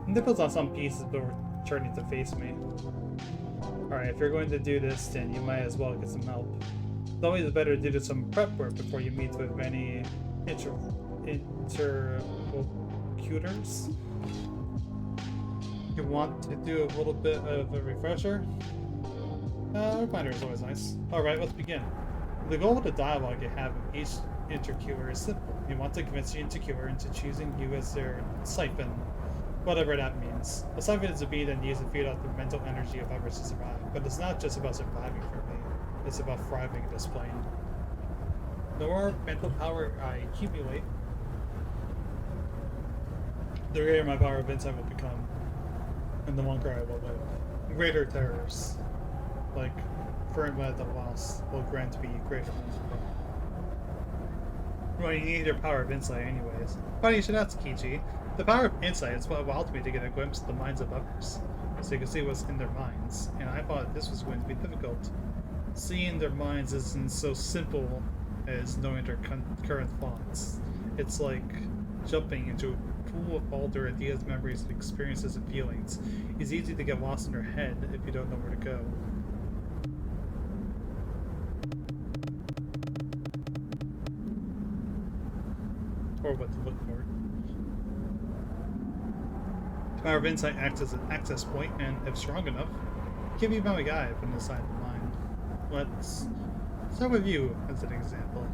Nipples on some pieces but were turning to face me. Alright, if you're going to do this, then you might as well get some help. It's always better to do some prep work before you meet with any interlocutors. You want to do a little bit of a refresher? A reminder is always nice. Alright, let's begin. The goal of the dialogue you have with each interlocutor is simple. You want to convince the interlocutor into choosing you as their siphon, whatever that means. A siphon is a bead and used to feed off the mental energy of others to survive, but it's not just about surviving for me. It's about thriving in this plane. The more mental power I accumulate, the greater my power of insight will become, and the longer I will live. Greater terrors, like Ferdinand the Lost, will grant me greater wisdom. Well, you need your power of insight anyways. Funny you should ask, Kichi. The power of insight is what allowed me to get a glimpse of the minds of others, so you can see what's in their minds, and I thought this was going to be difficult. Seeing their minds isn't so simple as knowing their current thoughts. It's like jumping into a pool of all their ideas, memories, experiences, and feelings. It's easy to get lost in their head if you don't know where to go. Or what to look for. The power of insight acts as an access point, and if strong enough, can be my guide from the side of the mind. Let's start with you as an example.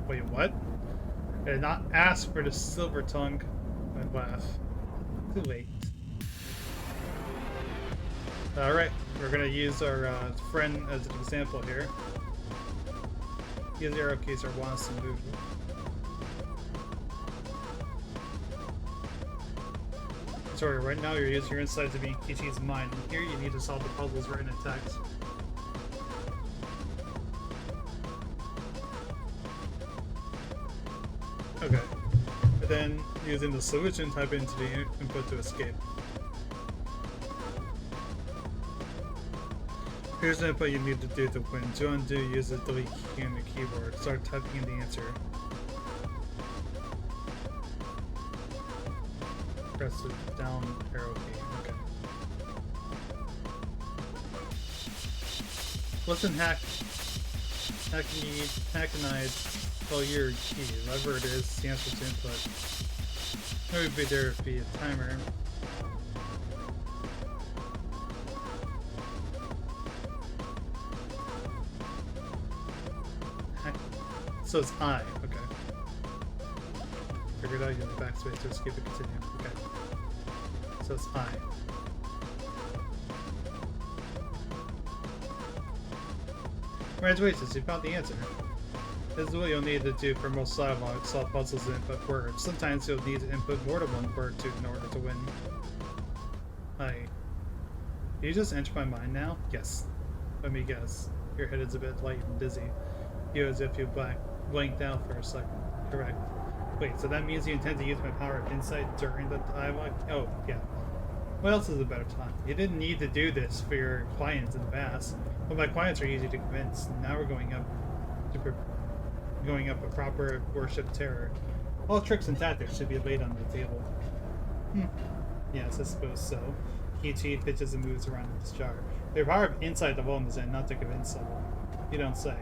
Wait, what? I did not ask for the silver tongue. I laugh. Too late. Alright, we're gonna use our friend as an example here. Use the arrow keys or wants to move. Sorry, right now you're using your insight to be Kichi's mind, and here you need to solve the puzzles written in text. Okay. And then, using the solution, type into the input to escape. Here's the input you need to do to win. To undo, use the delete key on the keyboard. Start typing in the answer. Press the down arrow key. Okay. Listen, hackneyed, well, your key, whatever it is, the answer to input. Maybe there would be a timer. So it's I, okay. Figured out, use the backspace to escape and continue. Okay. So it's I. Congratulations, you found the answer. This is what you'll need to do for most solve puzzles in input words. Sometimes you'll need to input more than one word in order to win. Hi. You just enter my mind now? Yes. Let me guess. Your head is a bit light and dizzy. You as if you blanked out for a second. Correct. Wait, so that means you intend to use my power of insight during the dialogue? Oh, yeah. What else is a better time? You didn't need to do this for your clients in the past. But my clients are easy to convince. Now we're going up a proper worship terror. All tricks and tactics should be laid on the table. Yes, I suppose so. Kichi pitches and moves around in this jar. Their power of insight alone is not to convince someone. You don't say.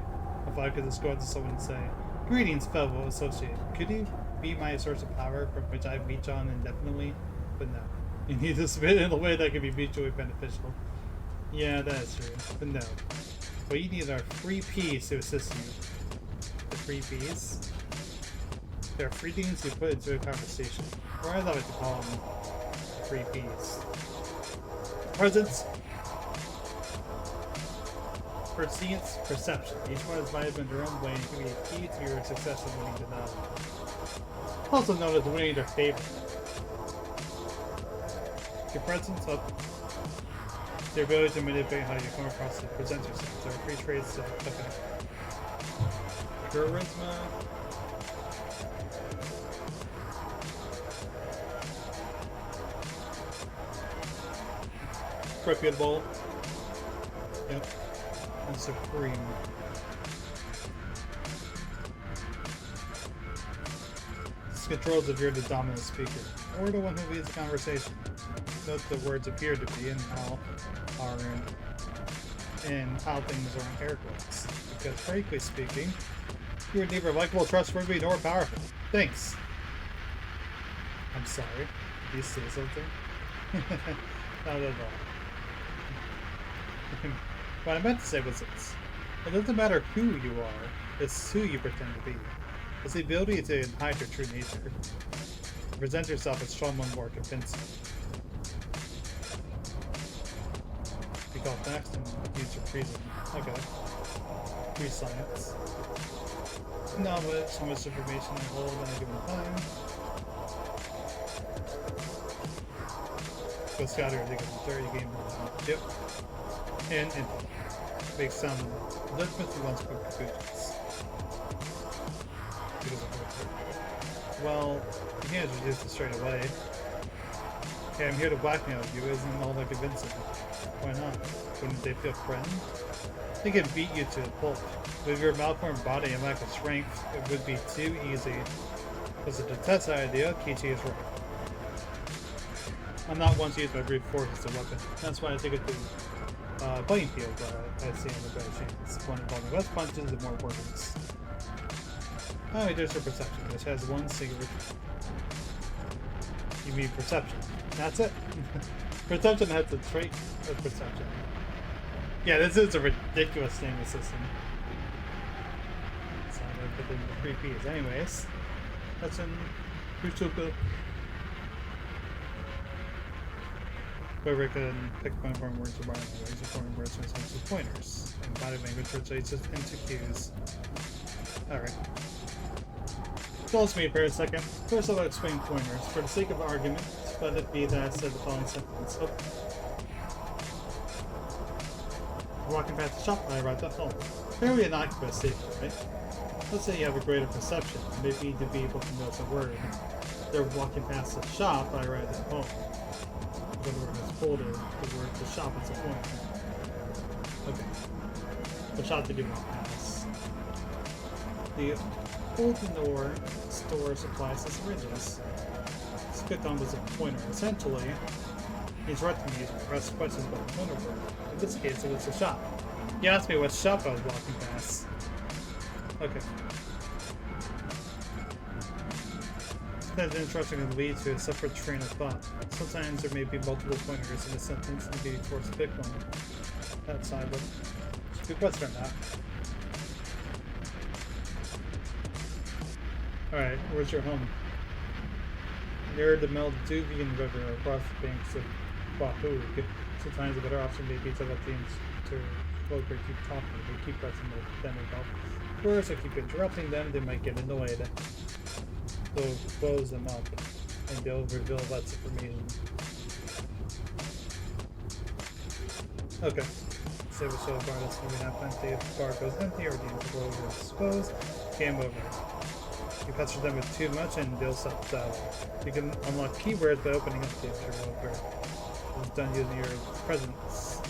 If I could just go up to someone and say, "Greetings, fellow associate. Could you be my source of power from which I reach on indefinitely?" But no. You need to spit in a way that can be mutually beneficial. Yeah, that is true. But no. What you need are 3 P's to assist you. The 3 P's? There are 3 things you put into a conversation. Or I like to call them 3 P's. Presence, perceivance, perception. Each one is valuable in their own way and can be a key to your success in winning the battle. Also known as winning their favor. Your presence up. The ability to manipulate how you come across and present yourself. There are 3 traits that okay. Charisma. Reputable. Yep. And supreme. This controls if you're the dominant speaker, or the one who leads the conversation. Note the words appear to be and how things are in air quotes. Because frankly speaking, you are neither likable, trustworthy, nor powerful. Thanks. I'm sorry. Did you say something? Not at all. What I meant to say was this. It doesn't matter who you are, it's who you pretend to be. It's the ability to hide your true nature. To present yourself as someone more convincing. Be called next and use your reason. Okay. Free science. Knowledge, how much information I hold at a given time. Go scatter a given 30 game. Yep. And input. Makes some judgments and one's quick conclusions. Well, you can't just use it straight away. Okay, I'm here to blackmail you. Isn't all that convincing? Why not? Wouldn't they feel threatened? They could beat you to a pulp. With your malformed body and lack of strength, it would be too easy. Was it a test idea? Kichi is right. I'm not one to use my brute force as a weapon. That's why I take it to playing field where I see on the better chance. One involving less punches and more weapons. Oh, there's her perception, which has one secret. You mean perception. That's it. Perception has a trait of perception. Yeah, this is a ridiculous naming system. So I'm gonna put in the 3 P's. Anyways, that's in Kuchuku. Whoever can pick one foreign words or body language, or foreign words translates to pointers, and body language translates into cues. Alright. Indulge me for a second. First I'll explain pointers. For the sake of argument, let it be that I said the following sentence. Oh. Walking past the shop when I arrived at home. Fairly innocuous statement, right? Let's say you have a greater perception. Maybe to be able to notice a word. They're walking past the shop when I arrived at home. The word is bolder, the word the shop is a pointer. Okay. The shop they do walk past. The old Nor store supplies the syringes. Skitton was a pointer. Essentially, he's right to me to ask questions about the pointer word. In this case, it was the shop. He asked me what shop I was walking past. Okay. That's interesting and lead to a separate train of thought. Sometimes there may be multiple pointers in a sentence and be forced to pick one. That's side, but it's a good question or not. Alright, where's your home? Near the Maldivian River across the banks of Bahu. Sometimes a better option may be to let the interlocutor keep talking. They keep pressing them involved. First, I keep interrupting them, they might get annoyed. So close them up, and they'll reveal lots of information. Okay. Save a show of artists when we have plenty. If the bar goes empty or the interval is disposed, game over. You pester them with too much and they'll stop dialing. You can unlock keywords by opening up the interlocutor. It's done using your presence.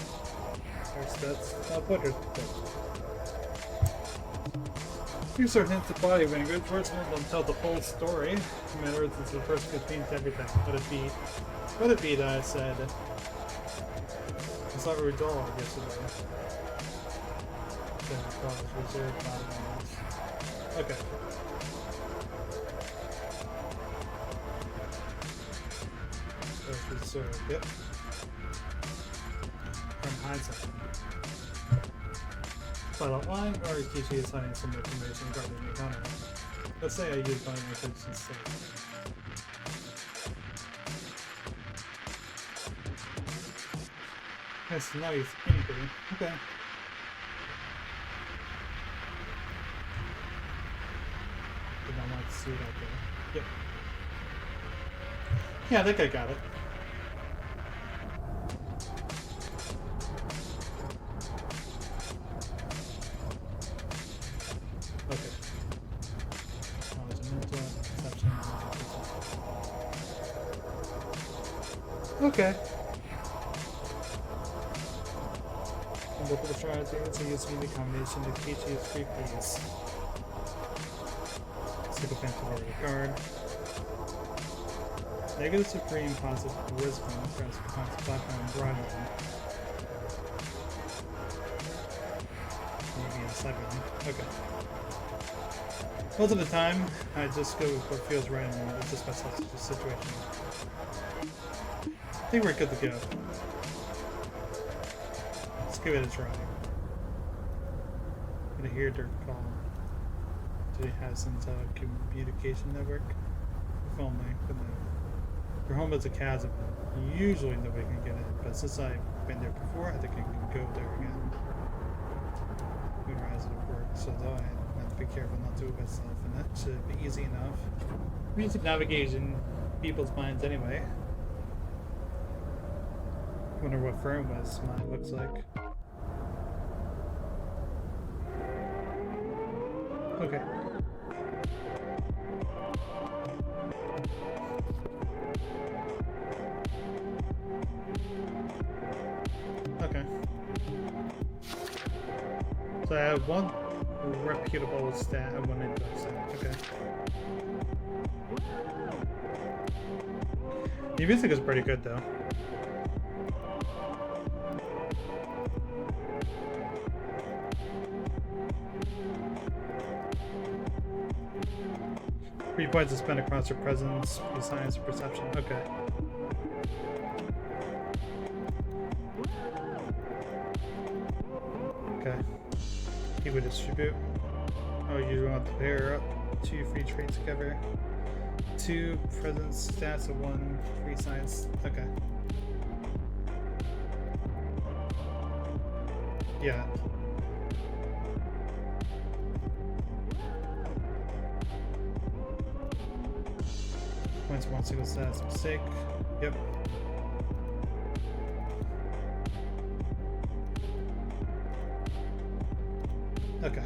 There's stats, not pointers. Use our hints of body language. Words don't tell the whole story. In other words, it's the first contains everything. Would it be that I said it's not very dull, I guess it is. Then reserved body language. Okay. There's reserved, yep. From hindsight. Silent line, or Kichi is hiding some information regarding the encounter. Let's say I use body language instead. Yes, now he's angry. Okay. Did not like to see it out there. Yep. Yeah, I think I got it. Okay. And look at the strategy, so you see the combination of Kichi's 3 P's. Sycophantic regard. Negative supreme, positive charisma, press becomes platform bridling. Maybe in 7. Okay. Most of the time, I just go with what feels right and adjust myself to the situation. I think we're good to go. Let's give it a try. I'm gonna hear their call. Do they have some sort of communication network? If only, but no. Their home is a chasm. Usually nobody can get in, but since I've been there before, I think I can go there again. Moonrise at work, so though I have to be careful not to do myself, and that should be easy enough. Music navigation, people's minds anyway. Wonder what Fernwest's mine looks like. Okay. So I have one reputable stat and one intelligent stat. Okay. The music is pretty good though. Three points to spend across your presence, science, perception. Okay. Okay. He would distribute. Oh, you want to pair up 2 free traits together. 2 presence stats and 1 free science. Okay. Yeah. Points 1 single stats mistake. Yep. Okay.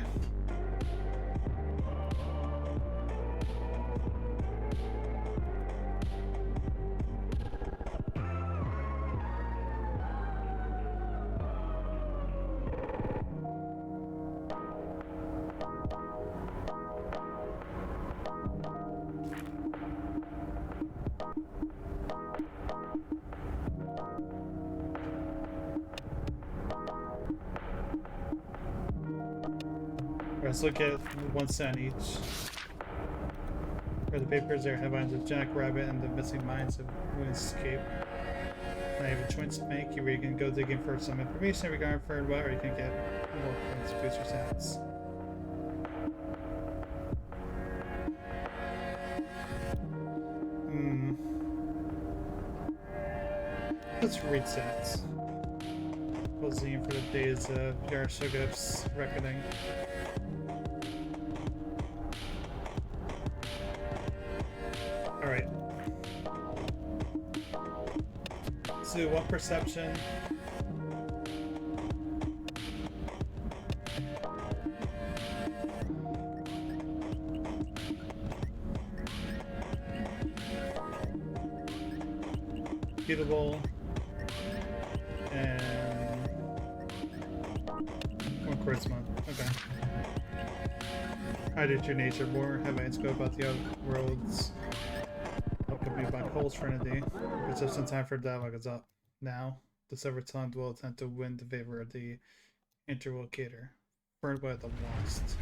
Let's look at 1 cent each. For the papers, there are headlines of Jack Rabbit and the missing minds of Moon's escape. Now you have a choice to make. You can go digging for some information regarding Fern Wet, or you can get more points to boost your stats. Let's read stats. Closing for the days of Yarshugup's reckoning. Alright. So, what perception? Beatable. And 1 charisma. Okay. I did your nature more. Have I go about the other worlds? Accompanied by Cole's Trinity. Perception time for dialogue is up. Now, the severed tongue will attempt to win the favor of the interlocutor. Burned by the lost.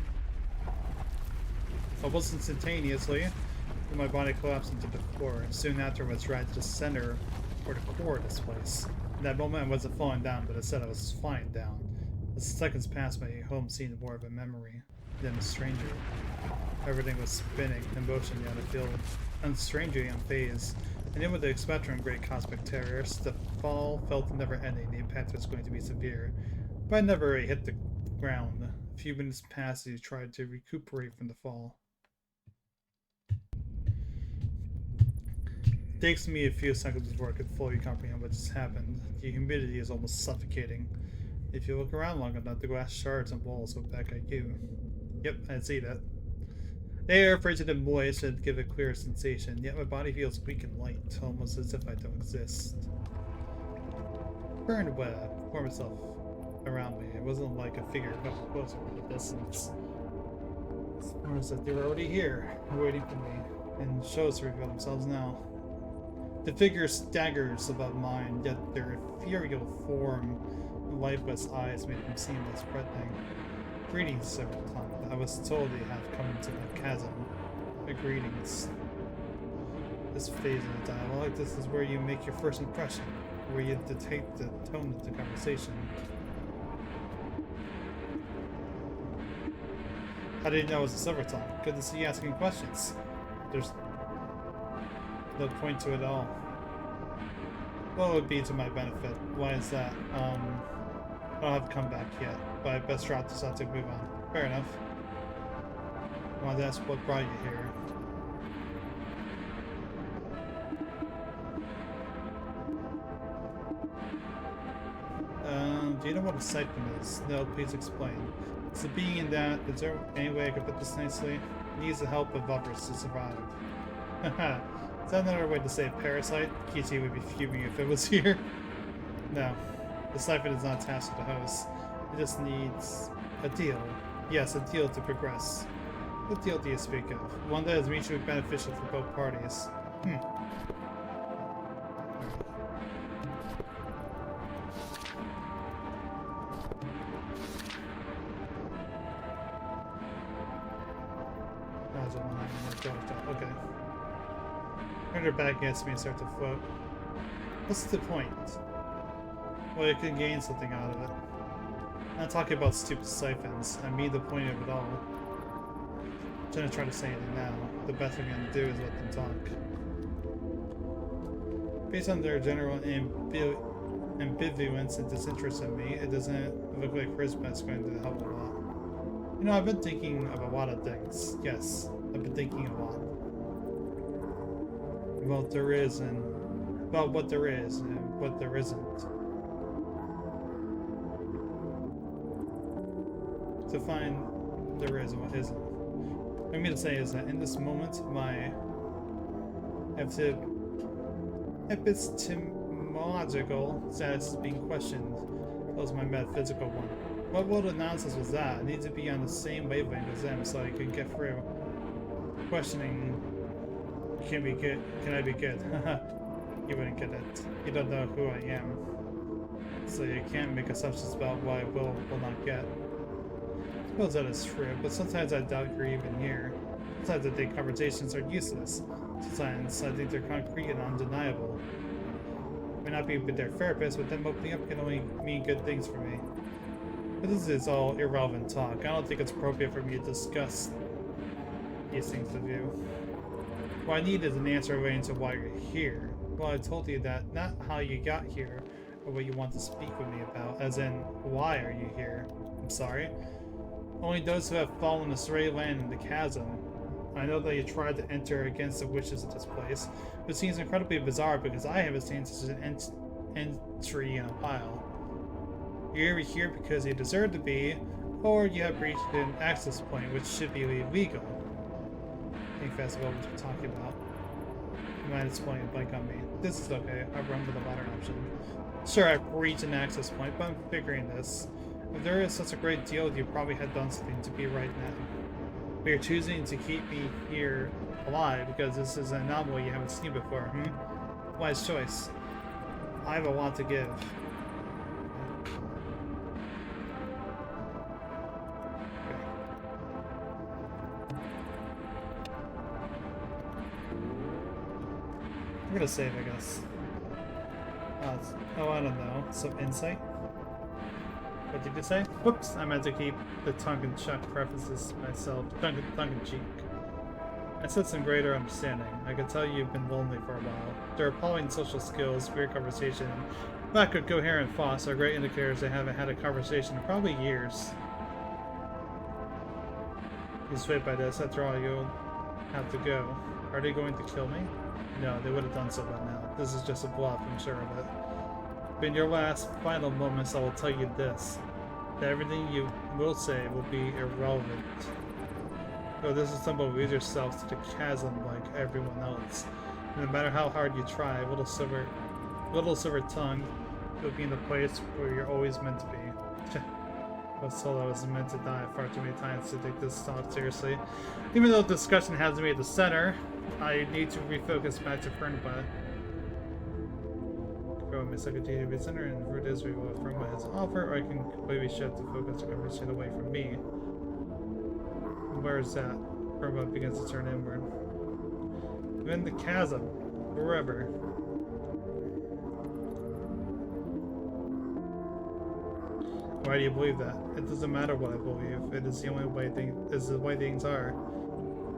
Almost instantaneously, my body collapsed into the floor. Soon afterwards, right to the center or the core of this place. In that moment, I wasn't falling down, but instead I was flying down. As seconds passed, my home seemed more of a memory than a stranger. Everything was spinning in motion, yet I feel unstrangely unfazed. I knew with the spectrum great cosmic terrors, the fall felt never ending. The impact was going to be severe, but I never really hit the ground. A few minutes passed as you tried to recuperate from the fall. It takes me a few seconds before I could fully comprehend what just happened. The humidity is almost suffocating. If you look around long enough, the glass shards and walls look back at you. Yep, I see that. The air, frigid and moist, should give a clear sensation, yet my body feels weak and light, almost as if I don't exist. Burned web, form itself around me. It wasn't like a figure got closer from the distance. It's more as if they were already here, waiting for me, and shows to reveal themselves now. The figure staggers above mine, yet their ethereal form and lifeless eyes made them seem less threatening. Greetings, several times. I was told they have come into the chasm. Greetings. This phase of the dialogue, this is where you make your first impression, where you dictate the tone of the conversation. How did you know it was a silver tongue? Good to see you asking questions. There's no point to it all. What would be to my benefit? Why is that? I don't have come back yet, but I best drop this out to move on. Fair enough. I wanted to ask what brought you here. Do you know what a siphon is? No, please explain. It's a being that, is there any way I could put this nicely? It needs the help of others to survive. Haha. Is that another way to say parasite? Kichi would be fuming if it was here. No. The siphon is not attached to the host. It just needs a deal. Yes, a deal to progress. What deal do you speak of? One that is mutually beneficial for both parties. Okay. Turn her back against me and start to float. What's the point? Well, you could gain something out of it. I'm not talking about stupid siphons. I mean the point of it all. I'm trying to try to say anything now. The best thing I'm gonna do is let them talk. Based on their general ambivalence and disinterest in me, it doesn't look like charisma is going to help a lot. You know, I've been thinking of a lot of things. Yes, I've been thinking a lot. About what there is and what there isn't. To find there is and what isn't. What I mean to say is that in this moment, my epistemological status is being questioned. That was my metaphysical one. What world of nonsense was that? I need to be on the same wavelength as them so I can get through. Questioning, can I be good? You wouldn't get it. You don't know who I am. So you can't make assumptions about what I will not get. I suppose that is true, but sometimes I doubt you're even here. Sometimes I think conversations are useless. Sometimes I think they're concrete and undeniable. I may not be their therapist, but them opening up can only mean good things for me. But this is all irrelevant talk. I don't think it's appropriate for me to discuss these things with you. What I need is an answer relating to why you're here. Well, I told you that, not how you got here, or what you want to speak with me about, as in, why are you here? I'm sorry? Only those who have fallen astray land in the chasm. I know that you tried to enter against the wishes of this place, but it seems incredibly bizarre because I haven't seen such an entry in a while. You're either here because you deserve to be, or you have reached an access point which should be illegal. I think that's what we're talking about. You might explain it blank on me. This is okay, I'll run with the latter option. Sure, I've reached an access point, but I'm figuring this. If there is such a great deal, you probably had done something to be right now. But you're choosing to keep me here alive because this is an anomaly you haven't seen before, Wise choice. I have a lot to give. I'm gonna save, I guess. Oh, I don't know. Some insight? What did you say? Whoops, I meant to keep the tongue-in-cheek prefaces myself. Tongue-in-cheek. I said some greater understanding. I can tell you've been lonely for a while. Their appalling social skills, weird conversation, lack of coherent thoughts are great indicators they haven't had a conversation in probably years. You swayed by this. After all, you'll have to go. Are they going to kill me? No, they would have done so by now. This is just a bluff, I'm sure of it. But in your last, final moments, I will tell you this. That everything you will say will be irrelevant. Though this is somewhat lose yourself to the chasm like everyone else. And no matter how hard you try, little silver tongue will be in the place where you're always meant to be. I was told I was meant to die far too many times to take this thought seriously. Even though the discussion has me at the center, I need to refocus back to Fernbud. Go with my secretary to be center, and for this we will affirm his offer, or I can completely shift the focus of conversation away from me. Where is that? Fernbud begins to turn inward. I'm in the chasm, wherever. Why do you believe that? It doesn't matter what I believe. It is the only way the way things are.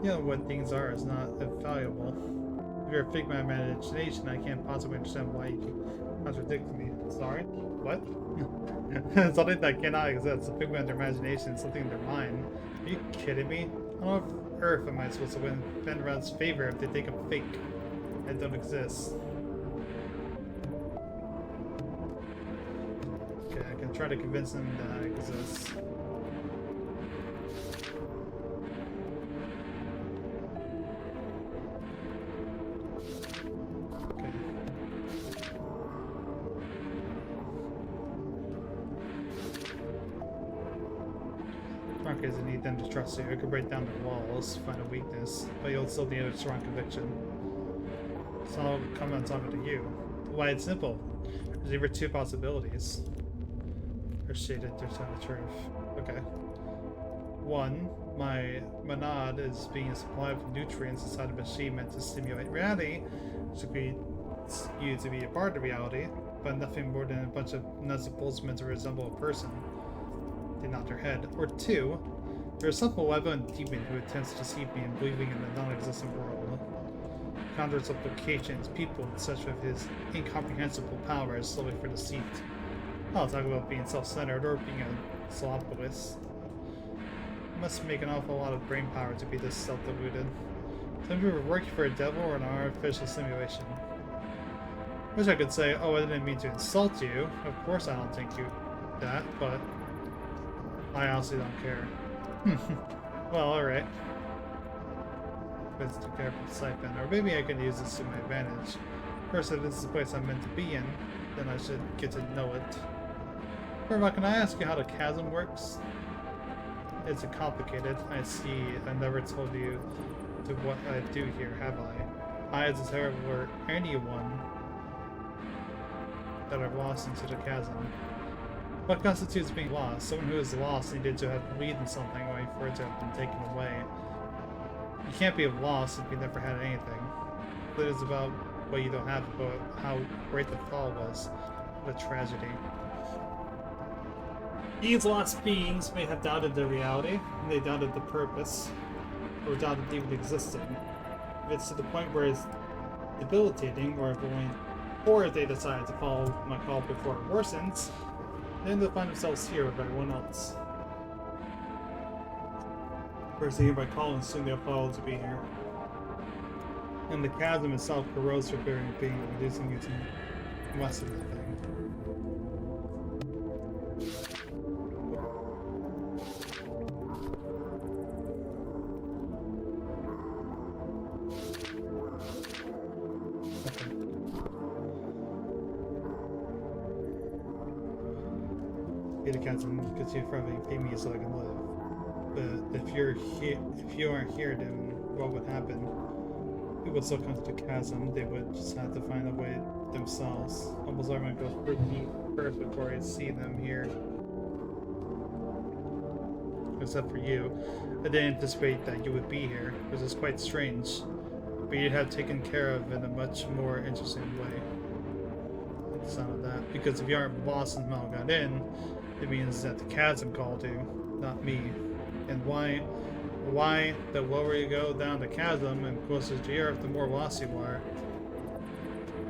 You know what things are is not valuable. If you're a figment of my imagination, I can't possibly understand why you contradict me. Sorry? What? Something that cannot exist. A figment of their imagination, something in their mind. Are you kidding me? How on earth am I supposed to win Fenrod's favor if they think I'm fake? I don't exist. Okay, I can try to convince them that I exist. strong case you need them to trust you. It could break down their walls, find a weakness, but you'll still need a strong conviction. So I'll come on top of to you. Why, it's simple. There's either two possibilities. Or shaded, they're telling the truth. Okay. One, my monad is being supplied with nutrients inside a machine meant to stimulate reality, which would be you to be a part of reality, but nothing more than a bunch of nuts and bolts meant to resemble a person. They nod their head. Or two, there's some malevolent demon who attempts to deceive me in believing in a non-existent world. Conjures up locations, people, and such of his incomprehensible powers solely for deceit. I'll talk about being self-centered or being a slothfulness. It must make an awful lot of brain power to be this self-deluded. Some of you are working for a devil or an artificial simulation. Wish I could say, oh, I didn't mean to insult you. Of course I don't think you that, but I honestly don't care. Well, alright. It's too careful to siphon, or maybe I can use this to my advantage. First, if this is the place I'm meant to be in, then I should get to know it. Firma, can I ask you how the chasm works? It's complicated. I see. I never told you to what I do here, have I? I, as a terrible or anyone that are lost into the chasm. What constitutes being lost? Someone who is lost needed to have believed in something only for it to have been taken away. You can't be lost if you never had anything. But it is about what you don't have, about how great the fall was. What a tragedy. These lost beings may have doubted their reality, and they doubted the purpose, or doubted even existing. If it's to the point where it's debilitating, or if they decide to follow my call before it worsens, then they'll find themselves here with everyone else. First they hear my call, and soon they'll follow to be here. And the chasm itself corrodes your very being, reducing you to less of nothing. The chasm gets you from pay me so I can live. But if you aren't here, then what would happen? People would still come to the chasm. They would just have to find a way themselves. Almost everyone goes through me first before I see them here. Except for you. I didn't anticipate that you would be here, which is quite strange. But you'd have taken care of in a much more interesting way. The sound of that. Because if you aren't boss and Mal got in, it means that the chasm called you, not me. And why? The lower you go down the chasm and closer to the earth, the more lost you are.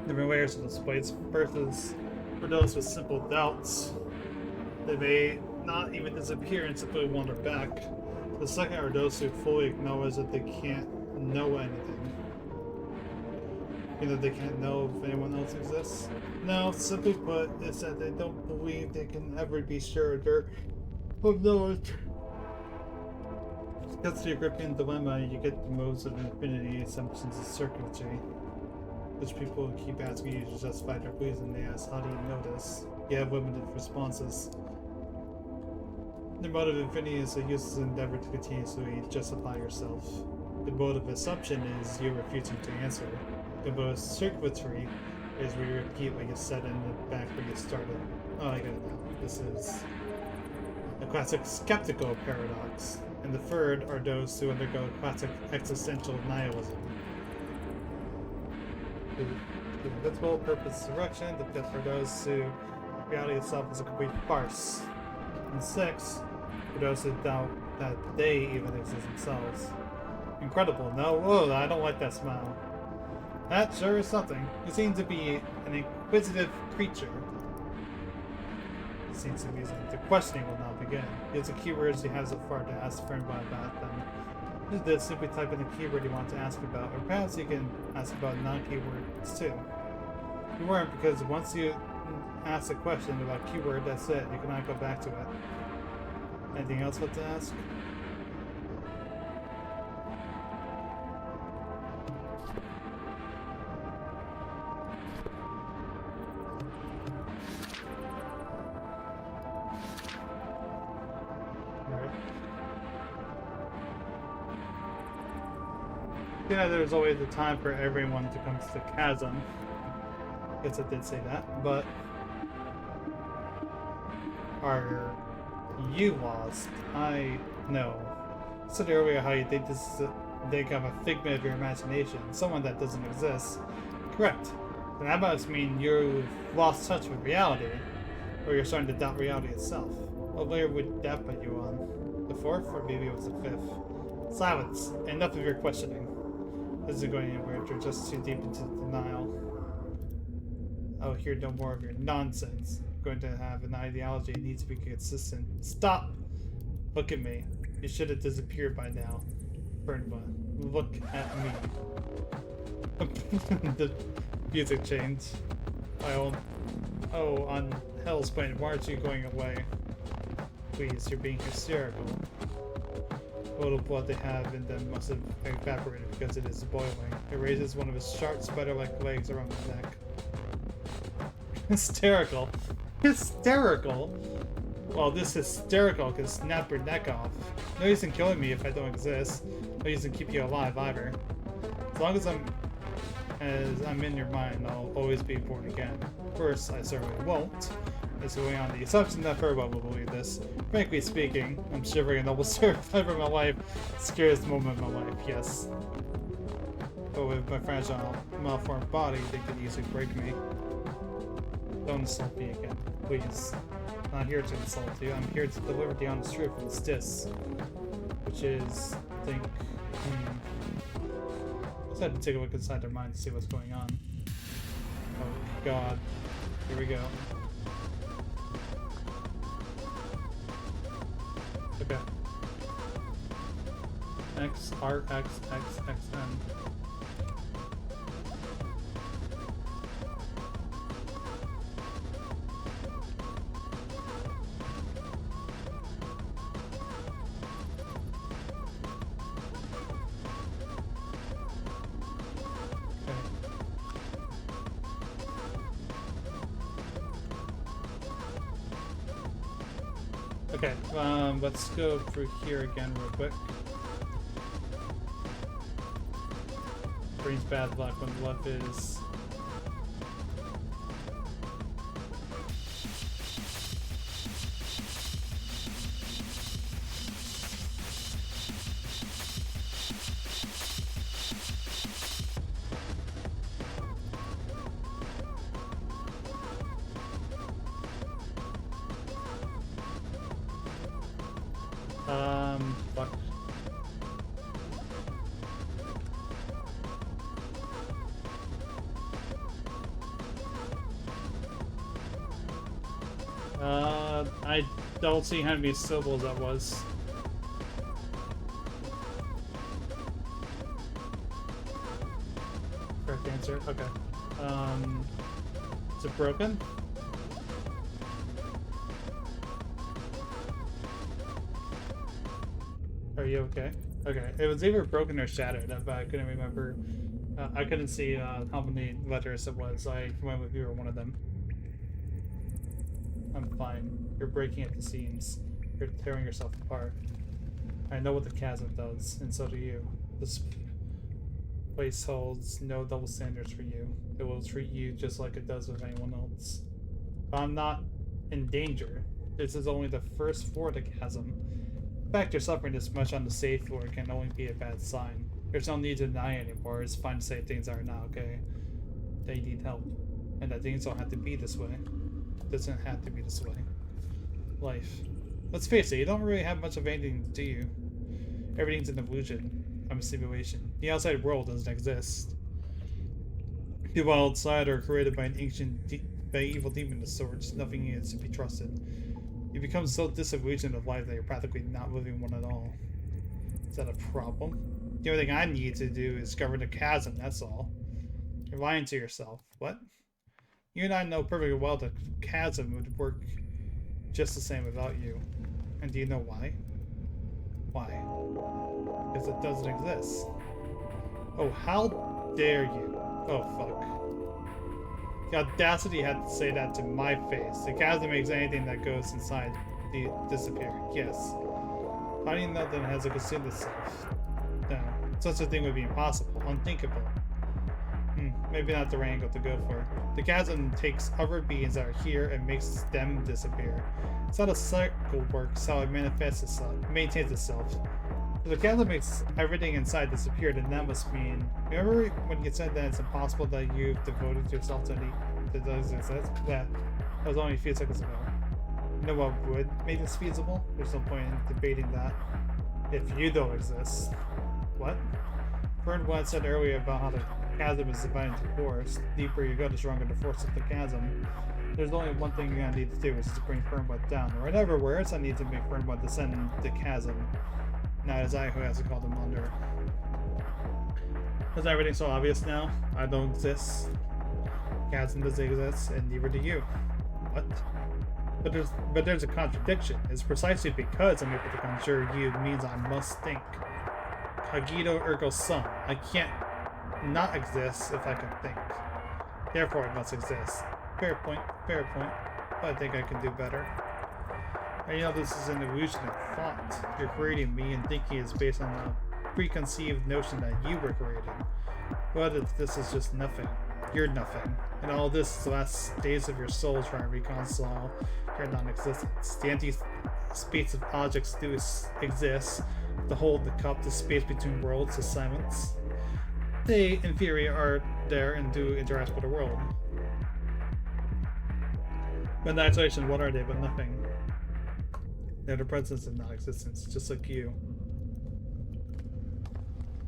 There are layers of this place. First is for those with simple doubts. They may not even disappear and simply wander back. The second are those who fully acknowledge that they can't know anything. You know, they can't know if anyone else exists. No, simply put, it's that they don't believe they can ever be sure they're of knowledge. Because to your gripping dilemma, you get the modes of infinity, assumptions, and circuitry, which people keep asking you to justify their beliefs, and they ask, how do you know this? You have limited responses. The mode of infinity is a useless endeavor to continuously justify yourself. The mode of assumption is you refusing to answer. The mode of circuitry is where you repeat what you said in the back where you started. Oh, I get it now. This is a classic skeptical paradox. And the third are those who undergo classic existential nihilism. The invincible purpose of direction. The fifth are those who reality itself is a complete farce. And six for those who doubt that they even exist themselves. Incredible, no? Whoa, I don't like that smile. That sure is something. You seem to be an inquisitive creature. It seems amusing. The questioning will now begin. Use the keywords you have so far to ask for about them. Use this, simply type in the keyword you want to ask about, or perhaps you can ask about non-keywords too. You weren't, because once you ask a question about keyword, that's it. You cannot go back to it. Anything else left to ask? Yeah, there's always a time for everyone to come to the chasm. Guess I did say that, but are you lost? I know. I said earlier how you think this is think I'm a figment of your imagination, someone that doesn't exist. Correct. Then that must mean you've lost touch with reality, or you're starting to doubt reality itself. What layer would that put you on? The fourth, or maybe it was the fifth? Silence. Enough of your questioning. This isn't going anywhere. You're just too deep into denial. I'll hear no more of your nonsense. You're going to have an ideology and need to be consistent. Stop! Look at me. You should have disappeared by now. Burnma, look at me. The music changed. Oh, on Hell's Plane, why aren't you going away? Please, you're being hysterical. The little blood they have in them must have evaporated because it is boiling. It raises one of his sharp spider-like legs around my neck. Hysterical. Hysterical? Well, this hysterical can snap your neck off. No use in killing me if I don't exist. No use in keep you alive either. As long as I'm in your mind, I'll always be born again. First, I certainly won't. It's going on the assumption that everyone will believe this. Frankly speaking, I'm shivering and almost terrified for my life. Scariest moment of my life, yes. But with my fragile, malformed body, they could easily break me. Don't insult me again, please. I'm not here to insult you. I'm here to deliver the honest truth from this disc, which is, just had to take a look inside their mind to see what's going on. Oh God, here we go. Okay. X R X X X N. Okay, let's go through here again real quick. Brings bad luck when luck is... fuck. I don't see how many syllables that was. Correct answer, okay. Is it broken? Are you okay? Okay, it was either broken or shattered, but I couldn't remember. I couldn't see how many letters it was. I went with you were one of them. I'm fine. You're breaking at the seams. You're tearing yourself apart. I know what the chasm does, and so do you. This place holds no double standards for you. It will treat you just like it does with anyone else. But I'm not in danger. This is only the first floor of the chasm. The fact you're suffering this much on the safe floor can only be a bad sign. There's no need to deny anymore. It's fine to say things are not okay. They need help. And that things don't have to be this way. It doesn't have to be this way. Life. Let's face it, you don't really have much of anything, do you? Everything's an illusion. I'm a simulation. The outside world doesn't exist. People outside are created by an by evil demon of sorts. Nothing is to be trusted. You become so disillusioned of life that you're practically not living one at all. Is that a problem? The only thing I need to do is cover the chasm, that's all. You're lying to yourself. What? You and I know perfectly well the chasm would work just the same without you. And do you know why? Why? Because it doesn't exist. Oh, how dare you? Oh, fuck. The audacity had to say that to my face. The chasm makes anything that goes inside disappear. Yes. How do you know that it has consumed itself? No. Such a thing would be impossible, unthinkable. Maybe not the right angle to go for. The chasm takes other beings that are here and makes them disappear. It's how the cycle works, how it manifests itself, maintains itself. If the chasm makes everything inside disappear, then that must mean... Remember when you said that it's impossible that you've devoted yourself to any... that does exist? Yeah, that was only a few seconds ago. You know what would make this feasible? There's no point in debating that. If you don't exist. What? Fern once said earlier about how the chasm is divided into force. The deeper you go, the stronger the force of the chasm. There's only one thing you're gonna need to do, which is to bring Fernwood down. Or in other words, I need to make Fernwood descend the chasm. Now it's I who has to call them under. Is everything so obvious now? I don't exist. Chasm doesn't exist, and neither do you. What? But there's a contradiction. It's precisely because I'm able to conjure you means I must think. Cogito ergo sum. I can't not exist if I can think. Therefore it must exist. Fair point, fair point. But I think I can do better. And you know this is an illusion of thought. You're creating me, and thinking is based on a preconceived notion that you were created. But if this is just nothing. You're nothing. And all this is the last days of your soul trying to reconcile your non-existence. The empty space of objects do exist. The hold, the cup, the space between worlds, the silence. They, in theory, are there and do interact with the world. But in isolation, what are they but nothing? They're the presence of non-existence, just like you.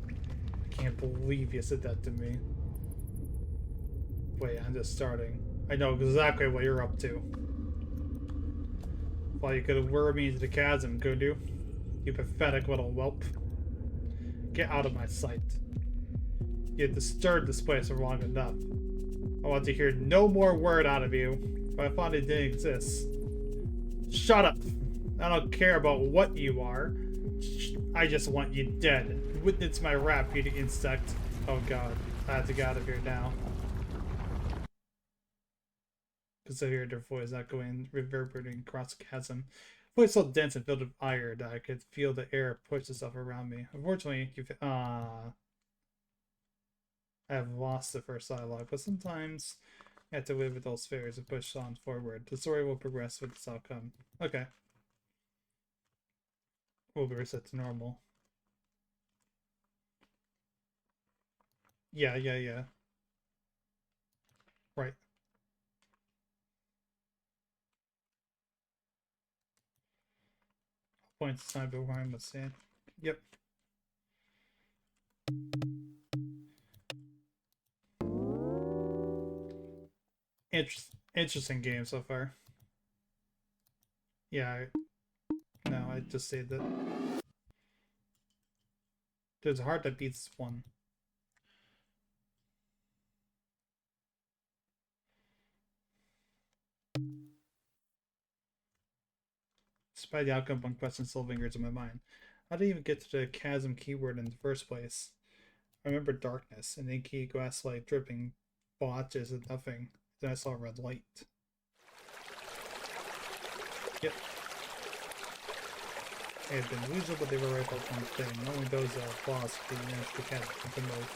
I can't believe you said that to me. Wait, I'm just starting. I know exactly what you're up to. Well, you could have lured me into the chasm, could you? You pathetic little whelp. Get out of my sight. You have disturbed this place for long enough. I want to hear no more word out of you, but I thought it didn't exist. Shut up! I don't care about what you are. I just want you dead. Witness my wrath, you insect. Oh god, I have to get out of here now. Because I heard their voice echoing, reverberating across the chasm. Voice so dense and filled with ire that I could feel the air push itself around me. Unfortunately, I have lost the first dialogue, but sometimes I have to live with those fears and push on forward. The story will progress with this outcome. Okay. We'll be reset to normal. Yeah. Right. Points time before I must stand. Yep. Interesting game so far. Yeah. No, I just say that. There's a heart that beats one. Despite the outcome, one question still lingers in my mind. How did I even get to the chasm keyword in the first place? I remember darkness, an inky glass light dripping blotches of nothing. Then I saw a red light. Yep. They had been lethal, but they were right about one thing. Only those boss could manage to catch the mode.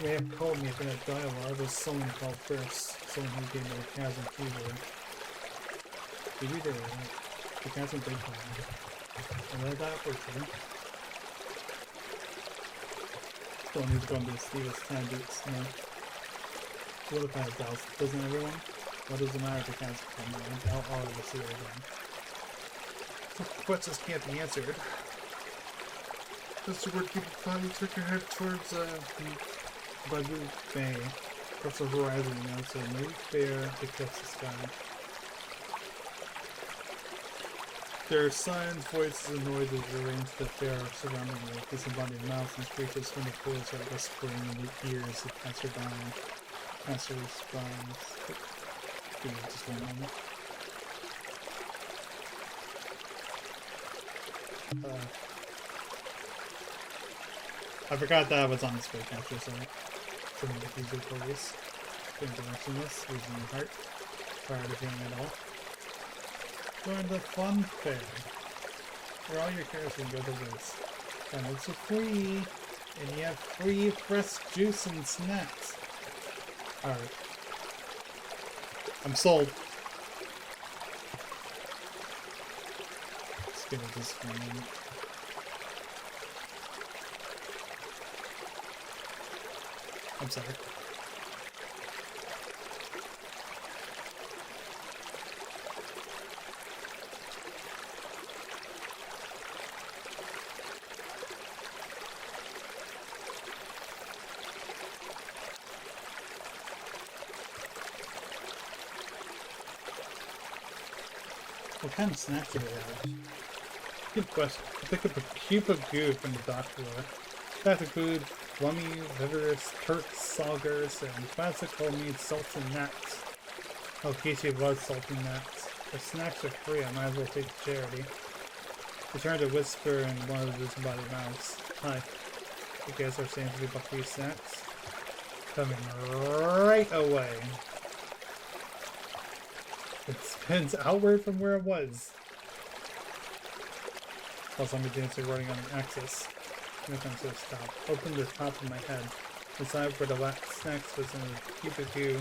They have called me in that dialogue was someone called first. Someone who gave me a chasm keyword. Maybe they were right. The chasm did call me. I read that for sure. Don't need to go into the steel's tangents, no. What if I have doubts? Doesn't everyone? What does it matter if the chasm called me? I'll already see it again. Questions can't be answered. Just the word keep finally took your head towards Babu Bay. Across the horizon, you know, so no fair to catch the sky. There are signs, voices, and noises arranged that they are surrounding me. Disembodied mouths and creatures from the forest are whispering in the ears of passerby spines. Give me just one moment. I forgot that I was on the spray capture site. Couldn't make easier for this. Couldn't mention this, losing my heart. Prior to doing it all. Join the fun fair. Where all your cares will go to waste. And it's free. And you have free fresh juice and snacks. Alright. I'm sold. Let's give it this one. I'm sorry. What kind of snacks do they have? Good question. Pick up a cube of goo from the dock floor. Classic food, rummy, vigorous, turks, saugers, and classic homemade salts and nuts. Oh, Casey loves salty nuts. If snacks are free, I might as well take the charity. He turned to whisper in one of the disembodied mouths. Hi. You guys are saying to be about free snacks? Coming right away. It spins outward from where it was. Plus, I'm dancing running on an axis. No time to stop. Open the top of my head. Decide where the last snacks was in a cube of goo.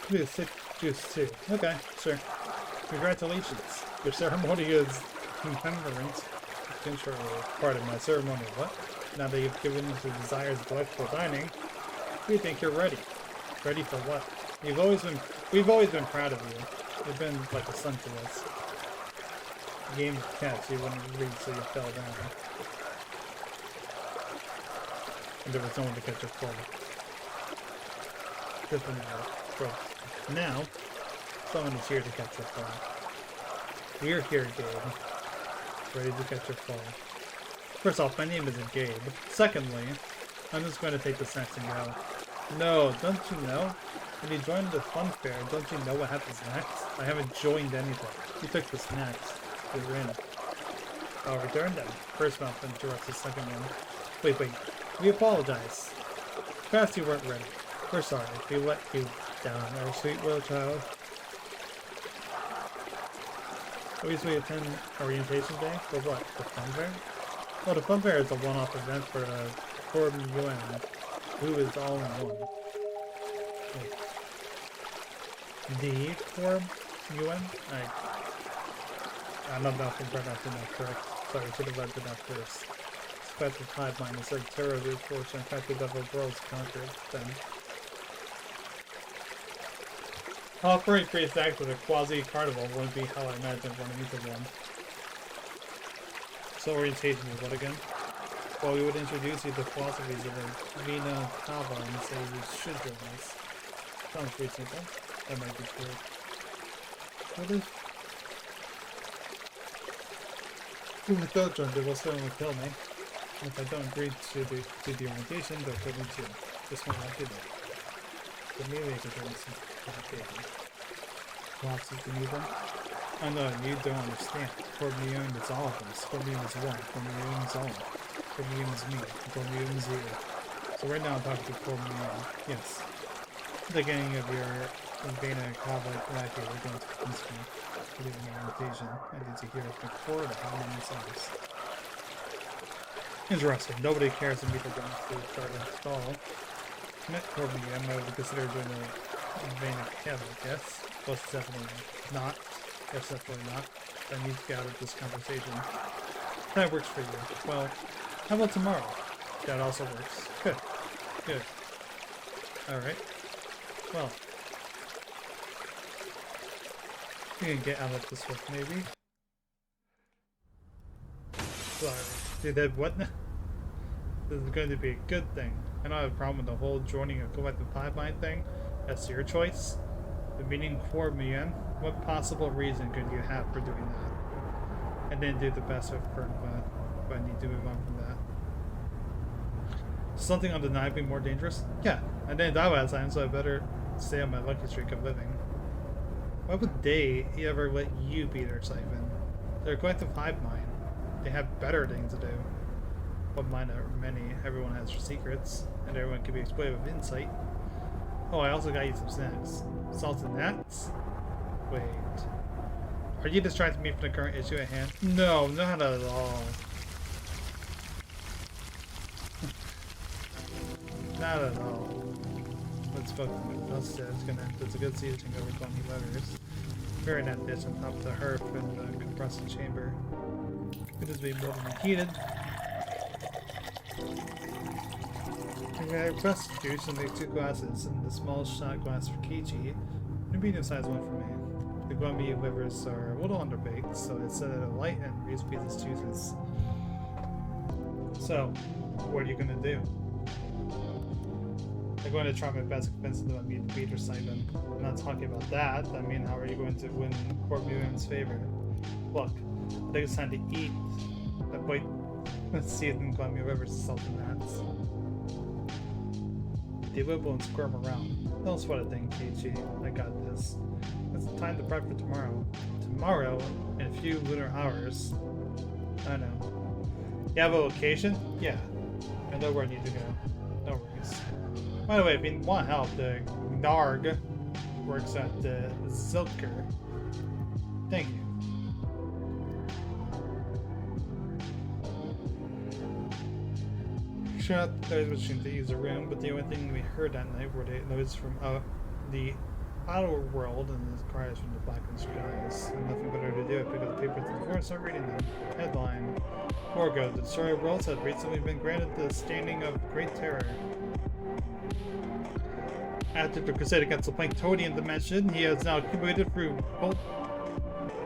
Could be a sick juice too. Okay, sure. Congratulations. Your ceremony is commemorates. Part of my ceremony. What? Now that you've given into desires of delightful dining, we think you're ready. Ready for what? We've always been proud of you. You've been like a son to us. A game of catch, you wouldn't read so you fell down. And there was no one to catch your fall. Good for now. Someone is here to catch your fall. We're here, Gabe. Ready to catch your fall. First off, my name isn't Gabe. Secondly, I'm just going to take the snacks and go. No, don't you know? When you joined the fun fair, don't you know what happens next? I haven't joined anything. You took the snacks. You're in. I'll return them. First mouth interrupts the second one. Wait. We apologize. Fast you weren't ready. We're sorry. We let you down, our sweet little child. Always we attend orientation day? For what? The fun fair? Well, the fun fair is a one-off event for Corbin UN, who is all in one. Wait. The Corb UN? I'm not pronouncing that correct. Sorry, I should have read that first. Expect the hive mind is like terror, root force, and fact the devil worlds conquered them. Offering free snacks with a quasi-carnival wouldn't be how I imagined running into one. So orientation is what again? Well, we would introduce you to philosophies of the Vina Kava and say you should join us. Sounds pretty simple. That might be true. What is... If I don't join, they will certainly kill me. And if I don't agree to the orientation, they'll kill me too. This one might do that. But maybe I could join some complicated. Philosophy to meet them? I know, you don't understand. Cormion is all of us. Cormion is one. Cormion is all. Cormion is me. Cormion is you. So right now I'm talking to Cormion. Yes. At the beginning of your Vena Kava Nykky, we're going to convince me to give me an invitation. I need to hear from Florida how many songs. Interesting. Nobody cares to meet the guns to start a stall. Met Cormion, I would consider doing a Vena Kava, yes? Plus definitely not. Yes, definitely not. I need to get out of this conversation. That works for you. Well, how about tomorrow? That also works. Good. Good. Alright. Well. We can get out of this one, maybe. Sorry. Dude, that what now? This is going to be a good thing. I don't have a problem with the whole joining a collective pipeline thing. That's your choice. The meeting for me in. What possible reason could you have for doing that? And then do the best of for but I need to move on from that. Something undeniably more dangerous? Yeah, I didn't die last time, so I better stay on my lucky streak of living. Why would they ever let you be their siphon? They're a collective hive mind. They have better things to do. What mind are many? Everyone has secrets, and everyone can be exploited with insight. Oh, I also got you some snacks. Salted nuts? Wait. Are you distracting me from the current issue at hand? No, not at all. Not at all. Let's focus on the dust. It's a good season over 20 letters. Very nice dish on top of the hearth in the compressor chamber. It is being more than heated. I request juice and make 2 glasses and the small shot glass for Kichi. And a medium-sized one for me. The gummy livers are a little underbaked, so I set it at light and reduce pieces juices. So, what are you gonna do? I'm going to try my best to convince them to meet Peter Simon. I'm not talking about that. I mean, how are you going to win Court Williams' favor? Look, I think it's time to eat. Wait, let's see if Gummy Rivers is something that's. They wibble and squirm around. Don't sweat a thing, Kichi. I got this. It's time to prep for tomorrow. Tomorrow, in a few lunar hours. I know. You have a location? Yeah. I know where I need to go. No worries. By the way, if you want help, the Narg works at the Zilker. Thank you. Sure, those machines to use the room, but the only thing we heard that night were the noise from the outer world and the cries from the blackened skies. And nothing better to do it because the papers before I start reading them. Headline: Orgo, the destroyer of worlds, has recently been granted the standing of Great Terror. After the crusade against the Planktonian dimension, he has now accumulated through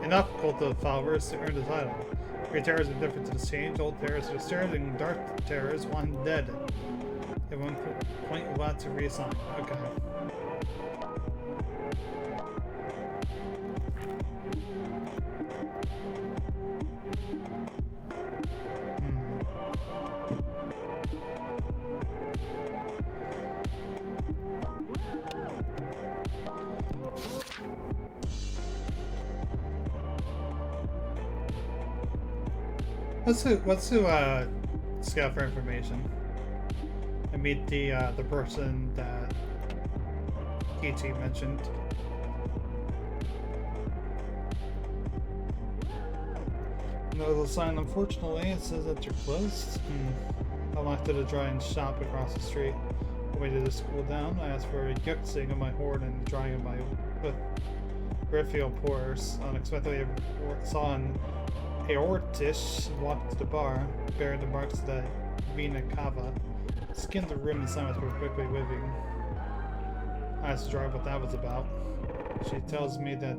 enough cult of followers to earn the title. Great terrors are different to the change. Old terrors are stirred, and dark terrors want dead. At one point, a lot to reassign. Okay. Let's do scout for information and meet the person that Kichi mentioned. No sign, unfortunately. It says that you're closed. I walked to the drying shop across the street. I waited to cool down. I asked for a yuxing of my horn and drying of my peripheral pores. Unexpectedly, I saw an Aortish walked to the bar, bearing the marks of the Vina Cava. Skinned the rim and sides were quickly living. I asked Jar what that was about. She tells me that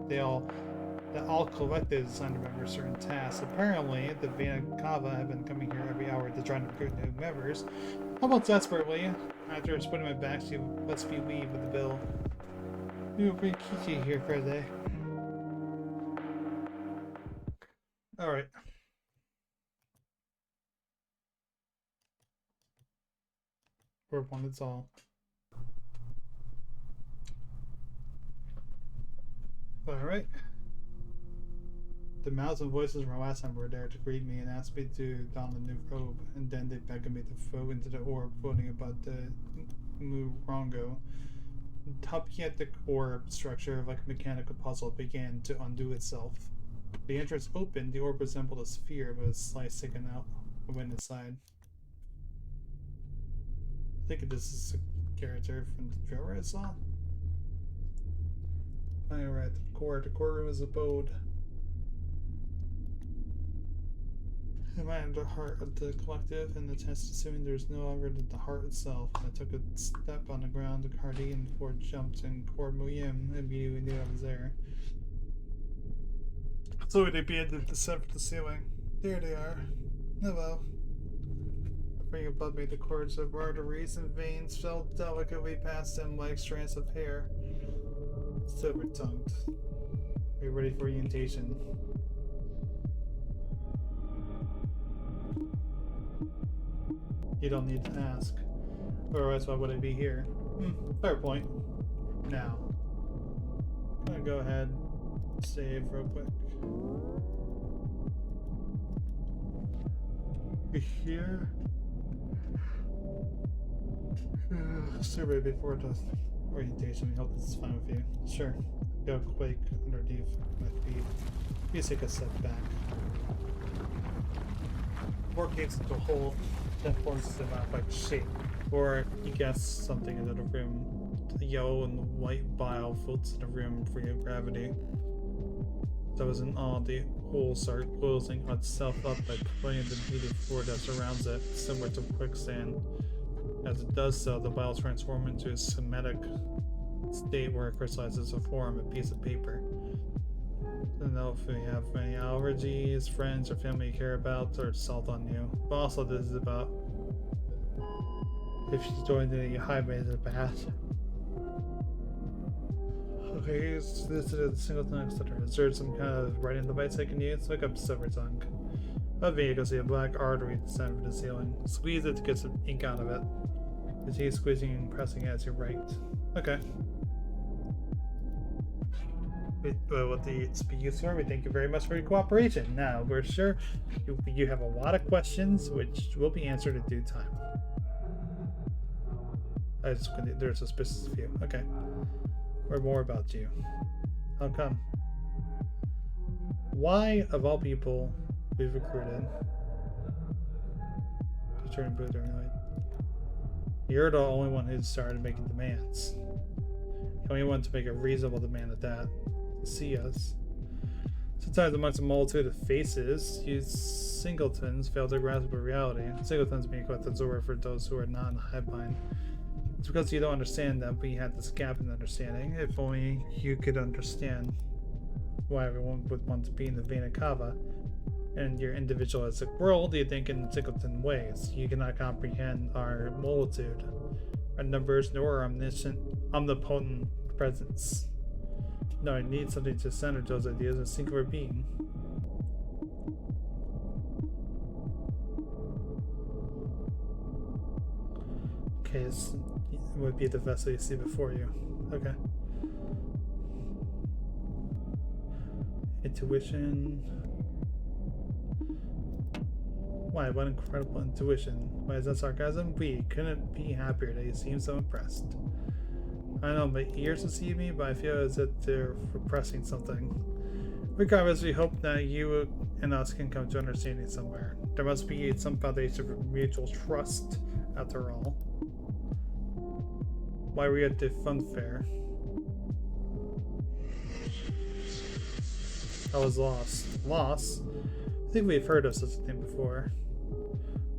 all collected assigned to remember certain tasks. Apparently, the Vina Cava have been coming here every hour to try to recruit new members. How about desperately? After splitting my back, she lets me leave with the bill. We will bring Kichi here for a day. Alright. Word one, it's all. Alright. The mouths and voices from last time were there to greet me and asked me to don the new robe, and then they begged me to throw into the orb floating about the Murongo. Tugging at the orb structure like a mechanical puzzle began to undo itself. The entrance opened, the orb resembled a sphere with a slice taken out and went inside. I think this is a character from the trailer I saw. Alright, the courtroom is abode. I mind the heart of the collective and the test assuming there's no longer the heart itself. I took a step on the ground, the Cardian Ford jumped and Cord Muyim immediately knew I was there. So they began to descend from the ceiling. There they are. Hello. Bring above me the cords of arteries and veins fell delicately past them like strands of hair. Silver-tongued. Are you ready for orientation? You don't need to ask. Otherwise, why would I be here? Fair point. Now. I'm gonna go ahead and save real quick. Here. Survey before death. Orientation, we hope this is fine with you. Sure. Go quake underneath my feet. Please take a step back. Or caves into a hole, then forms a modified shape. Or you guess something into the room. The yellow and white bile floats in the room via gravity. That was in all, the hole started closing itself up by pulling the heated floor that surrounds it, similar to quicksand. As it does so, the bile transforms into a schematic state where it crystallizes to form a piece of paper. I don't know if we have any allergies, friends, or family you care about, or salt on you. But also, this is about if she's joined the highway in the past. Okay, so this is a singleton etc. Is there some kind of writing device I can use? Look up silver tongue. Above me, you can see a black artery descend from the ceiling. Squeeze it to get some ink out of it. You see squeezing and pressing as you write. Okay. What the be used for? We thank you very much for your cooperation. Now, we're sure you have a lot of questions, which will be answered in due time. They're suspicious of you. Okay. Or more about you. How come? Why, of all people we've recruited, you're the only one who started making demands. The only one to make a reasonable demand at that. To see us. Sometimes amongst a multitude of faces, you singletons fail to grasp the reality. Singletons being quite the word for those who are not in the hive-mind. It's because you don't understand that we had this gap in understanding. If only you could understand why everyone would want to be in the Vena Cava and your individualistic world, you think in singleton ways. You cannot comprehend our multitude, our numbers, nor our omnipotent presence. No, I need something to center those ideas in singular being. Okay, this would be the vessel you see before you. Okay. Intuition. Why, what incredible intuition. Why, is that sarcasm? We couldn't be happier that you seem so impressed. I know my ears deceive me, but I feel as if they're repressing something. Regardless, we hope that you and us can come to understanding somewhere. There must be some foundation for mutual trust, after all. Why were we at the fun fair? I was lost. Lost? I think we've heard of such a thing before.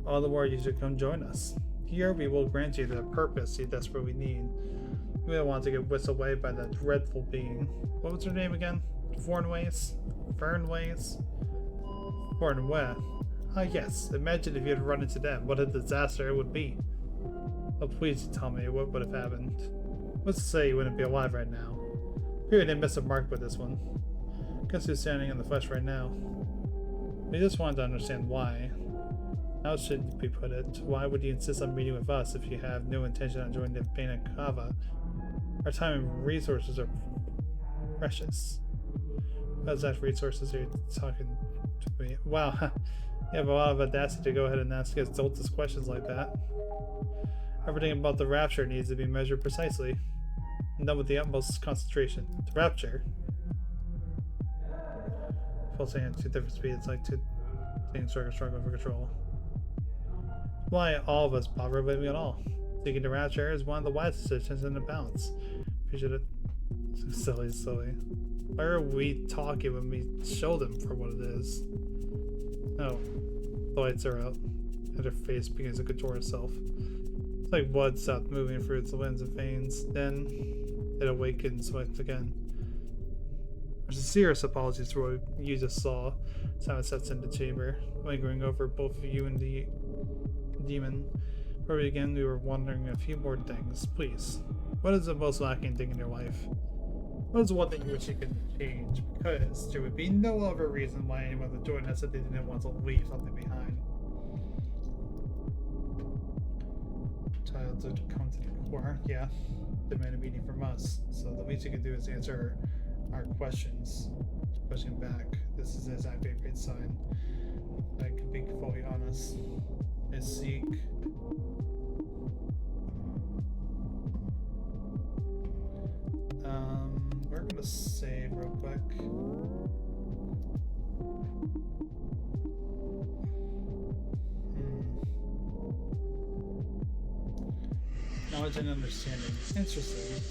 All the more you should come join us. Here we will grant you the purpose you desperately need. We don't want to get whisked away by that dreadful being. What was her name again? Fernways? Fernways? Fernway. Ah yes, imagine if you had run into them. What a disaster it would be. Oh, please tell me what would have happened. What's to say you wouldn't be alive right now? We didn't miss a mark with this one. Guess who's standing in the flesh right now? We just wanted to understand why. How should we put it? Why would you insist on meeting with us if you have no intention on joining the Vena Cava? Our time and resources are precious. What exact resources are you talking to me? Wow, you have a lot of audacity to go ahead and ask us adultist questions like that. Everything about the rapture needs to be measured precisely, and done with the utmost concentration. The rapture? Pulsing at two different speeds, like two things struggling for control. Why all of us bother living at all? Seeking the rapture is one of the wisest decisions in the balance. Appreciate it. Silly. Why are we talking when we show them for what it is? Oh, the lights are out, and her face begins to contort itself. It's like blood stopped moving through its limbs and veins. Then it awakens once again. Our sincerest apologies for what you just saw. Simon steps in the chamber, lingering over both of you and the demon. Before we begin, we were wondering a few more things. Please, what is the most lacking thing in your life? What is one thing you wish you could change? Because there would be no other reason why anyone would join us if they didn't want to leave something behind. Child to come to the core, yeah. Demand a meeting from us. So the least you can do is answer our questions. Question back. This is exactly a great sign. I can be fully honest. Is seek. save real quick. Knowledge and understanding. Interesting.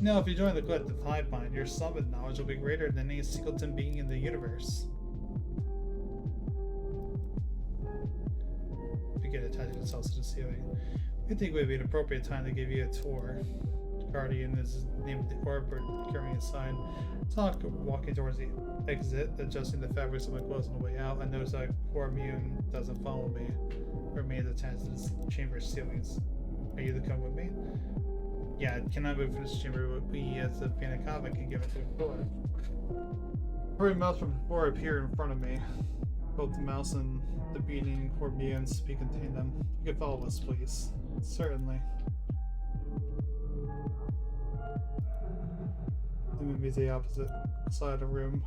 No, if you join the collective hive mind, your summit knowledge will be greater than any singleton being in the universe. Begin attaching themselves to the ceiling. We think it would be an appropriate time to give you a tour. The guardian is named the Orbiter, carrying a sign. Talk walking towards the exit, adjusting the fabrics of my clothes on the way out. I notice that core immune doesn't follow me. Remains attached to this chamber's ceilings. Are you to come with me? Yeah, I cannot move from this chamber, but we as a Panacava can give it to the floor. Hurry mouse from the floor appear in front of me. Both the mouse and the beating core mutants, we contain them. You can follow us, please. Certainly. The movie's the opposite side of the room.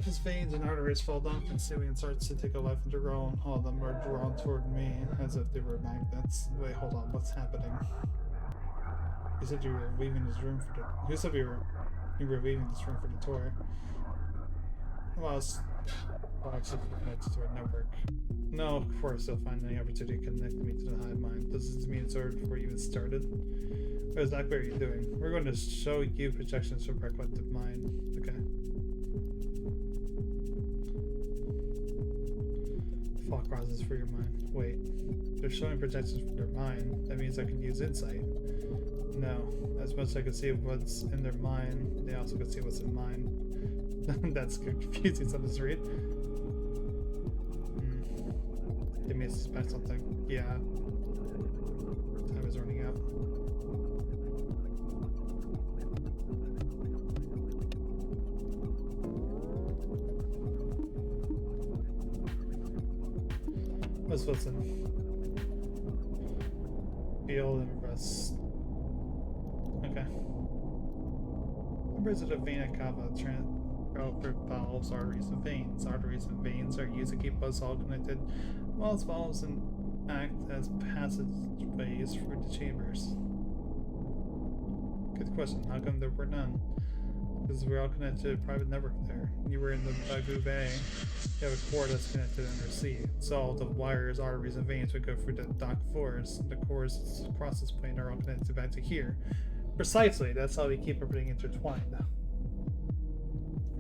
His veins and arteries fall down from ceiling and starts to take a life of their own. All of them are drawn toward me as if they were magnets. Wait, hold on, what's happening? You said you were leaving this room for the... Who said you were leaving this room for the tour? Well, it's actually connected to our network. No, of course they'll find any opportunity to connect me to the hive mind. Does this mean it's over before you even started? What exactly are you doing? We're going to show you projections from our collective mind. Okay. Fog rises for your mind. Wait, they're showing projections from their mind. That means I can use insight. No, as much as I can see what's in their mind, they also can see what's in mine. That's confusing something to read. They may suspect something. Yeah. Time is running out. Let's listen. Feel and rest. Okay. Members of the vena cava for valves, arteries, and veins. Arteries and veins are used to keep us all connected, while valves act as passageways through the chambers. Good question. How come there were none? Because we're all connected to a private network there. You were in the Bagu Bay. You have a core that's connected undersea. So all the wires, arteries, and veins would go through the dock floors. The cores across this plane are all connected back to here. Precisely. That's how we keep everything intertwined.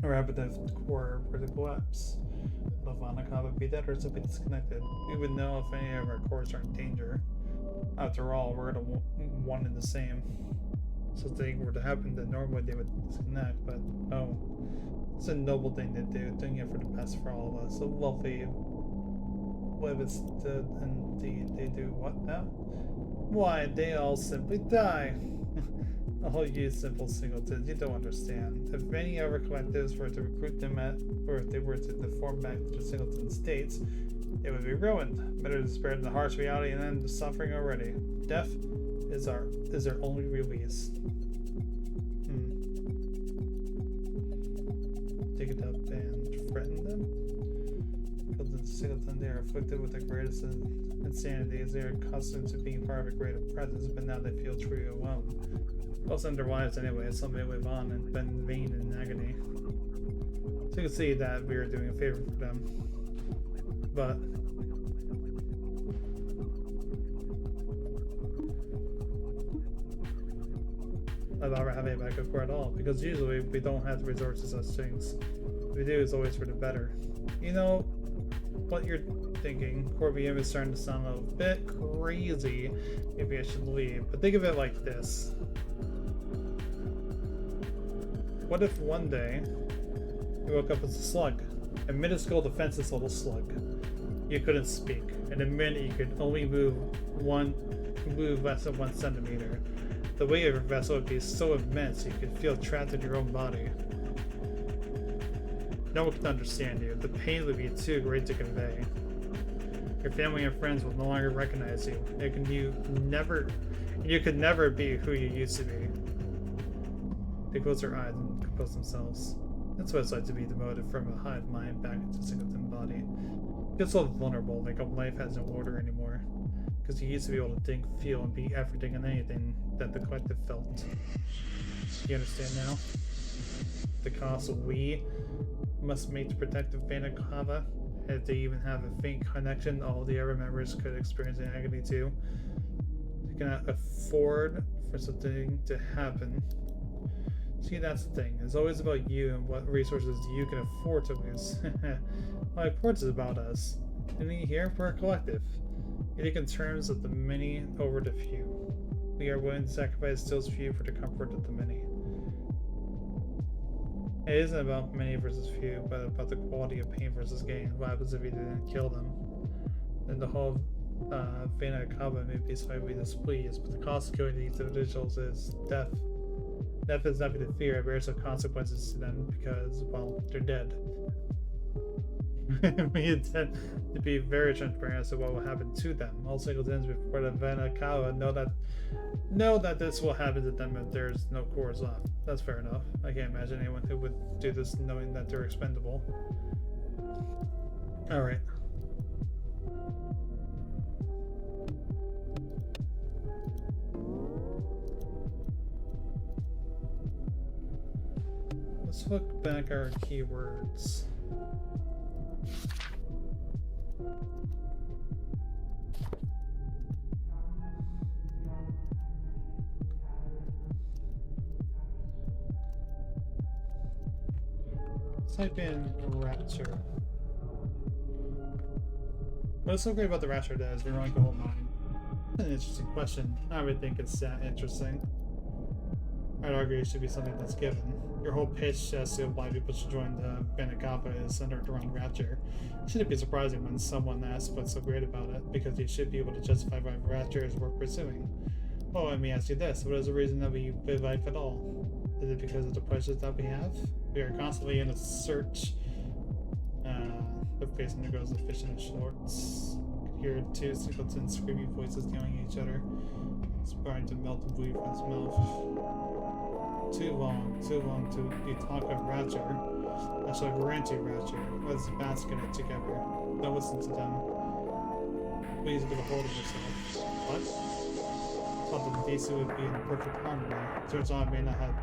Or have the core were to collapse. The Vanaka would be dead or simply disconnected. We would know if any of our cores are in danger. After all, we're the one and the same. So if they were to happen, then normally they would disconnect, but oh. It's a noble thing to do, doing it for the best for all of us. So lovely. What is the indeed they do what now? Why, they all simply die. Oh, you simple singletons, you don't understand. If any other collectives were to recruit them or if they were to deform back to the singleton states, it would be ruined. Better to spare the harsh reality and end the suffering already. Death is their only release. Dig it up and threaten them? Because the singleton, they are afflicted with the greatest insanity as they are accustomed to being part of a greater presence, but now they feel truly alone. Most end their lives anyway, some may live on and been vain in agony. So you can see that we are doing a favor for them. But I'd rather have a backup core at all, because usually we don't have to resort to such things. What we do is always for the better. You know what you're thinking. Core VM is starting to sound a bit crazy. Maybe I should leave. But think of it like this. What if one day you woke up as a slug? A minuscule defenseless little slug. You couldn't speak. In a minute you could only move less than 1 centimeter. The weight of your vessel would be so immense you could feel trapped in your own body. No one could understand you. The pain would be too great to convey. Your family and friends will no longer recognize you. You could never be who you used to be. They close their eyes and compose themselves. That's what it's like to be demoted from a hive mind back into a singleton body. You feel so vulnerable, like life has no order anymore. because you used to be able to think, feel, and be everything and anything that the collective felt. You understand now? The cost we must make to protect the Vanakava. If they even have a faint connection, all the other members could experience an agony too. They cannot afford for something to happen. See, that's the thing. It's always about you and what resources you can afford to lose. Well, of course it's about us. And here, we're a collective. You think in terms of the many over the few. We are willing to sacrifice those few for the comfort of the many. It isn't about many versus few, but about the quality of pain versus gain. What happens if you didn't kill them? Then the whole Vanakava may be slightly displeased, but the cost of killing these individuals is death. Death is nothing to fear, it bears no consequences to them because, well, they're dead. We intend to be very transparent as to what will happen to them. All singletons before the Vanakawa know that this will happen to them if there's no cores left. That's fair enough. I can't imagine anyone who would do this knowing that they're expendable. Alright. Let's look back our keywords. Type in rapture. What's so great about the rapture that is we run the whole mind? That's an interesting question. I would think it's that interesting. I'd argue it should be something that's given. Your whole pitch as to why people should join the Banakapa is centered around rapture. It shouldn't be surprising when someone asks what's so great about it, because you should be able to justify why rapture is worth pursuing. Oh, let me ask you this. What is the reason that we live life at all? Is it because of the pleasures that we have? We are constantly in a search. The face undergoes the fish in shorts. Hear two singletons screaming voices yelling at each other, starting to melt the bleed from his mouth. Too long to be talk of rapture. I shall grant you rapture. Let's bask in it together. Don't listen to them. Please get a hold of yourself. What? I thought that these would be in perfect harmony. Turns out I may not have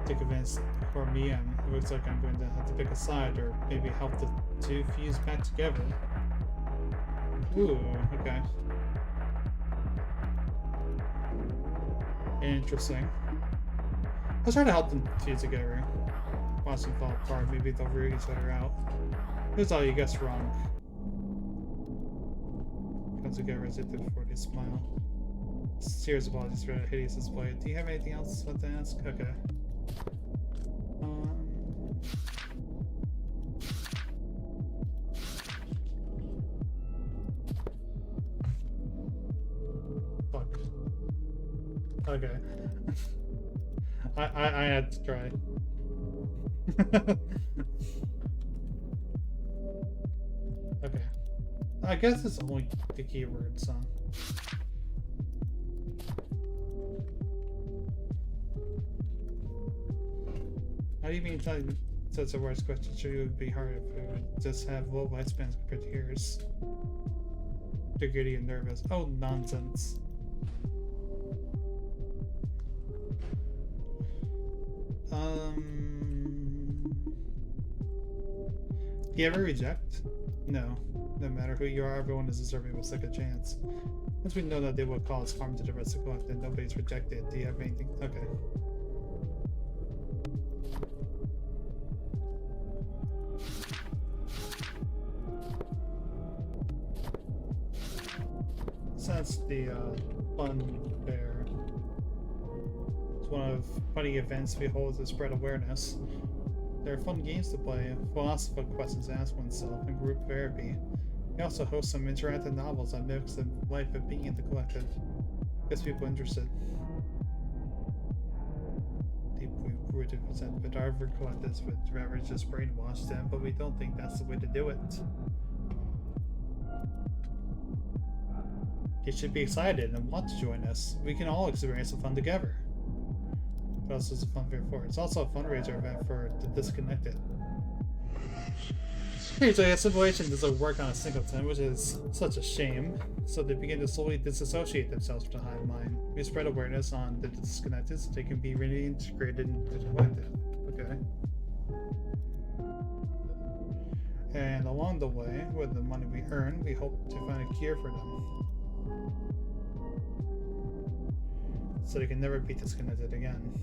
to convince for me, and it looks like I'm going to have to pick a side, or maybe help the two fuse back together. Ooh, okay. Interesting. Let's try to help them fuse together. Watch them fall apart, maybe they'll root each other out. Here's all you guessed wrong. Come together as if before they smile. Serious apologies for that hideous display. Do you have anything else to ask? Okay. Fuck. Okay. I had to try. Okay. I guess it's only the keywords, huh? How do you mean such a worse question? Sure, it would be hard if it would just have low lifespans compared to yours. They're giddy and nervous. Oh, nonsense. Do you ever reject? No. No matter who you are, everyone is deserving of a second chance. Once we know that they will cause harm to the rest of the collective, nobody's rejected. Do you have anything? Okay. So that's the fun fair. It's one of funny events we hold to spread awareness. There are fun games to play, philosophical questions to ask oneself, and group therapy. We also host some interactive novels that mimics the life of being in the collective. Gets people interested. Deeply rooted resentment. Our collectives would rather just brainwash them, but we don't think that's the way to do it. You should be excited and want to join us. We can all experience the fun together. What else is a fun fair for? It's also a fundraiser event for the disconnected. Usually a simulation doesn't work on a singleton, which is such a shame. So they begin to slowly disassociate themselves from the hive mind. We spread awareness on the disconnected so they can be really integrated into the collective. Okay. And along the way, with the money we earn, we hope to find a cure for them. So they can never be disconnected again.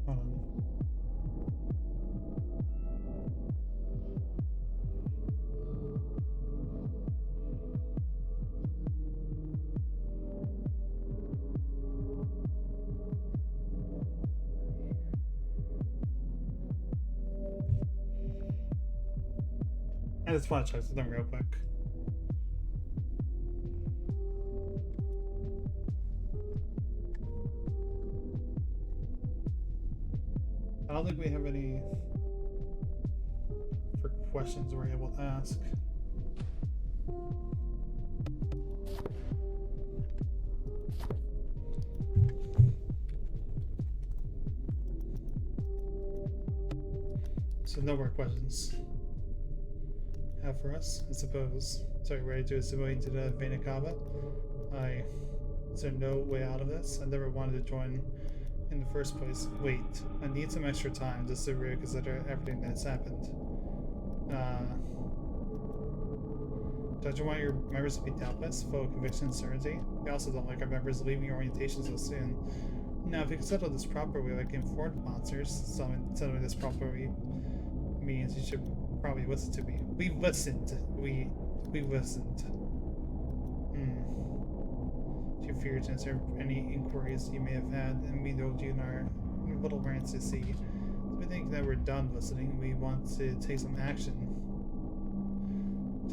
Hold on. I just want to check them real quick. I don't think we have any for questions we're able to ask. So no more questions. Have for us, I suppose. Sorry, ready to assimilate into the Venakava? Is there no way out of this? I never wanted to join in the first place. Wait, I need some extra time just to reconsider everything that's happened. Don't you want your members to be doubtless, full of conviction and certainty? We also don't like our members leaving orientation so soon. Now, if we can settle this properly, like informed monsters, settling this properly means you should probably listen to me. We listened. We listened. To your fears, answer any inquiries you may have had, and we told you in our little rants to see. So we think that we're done listening. We want to take some action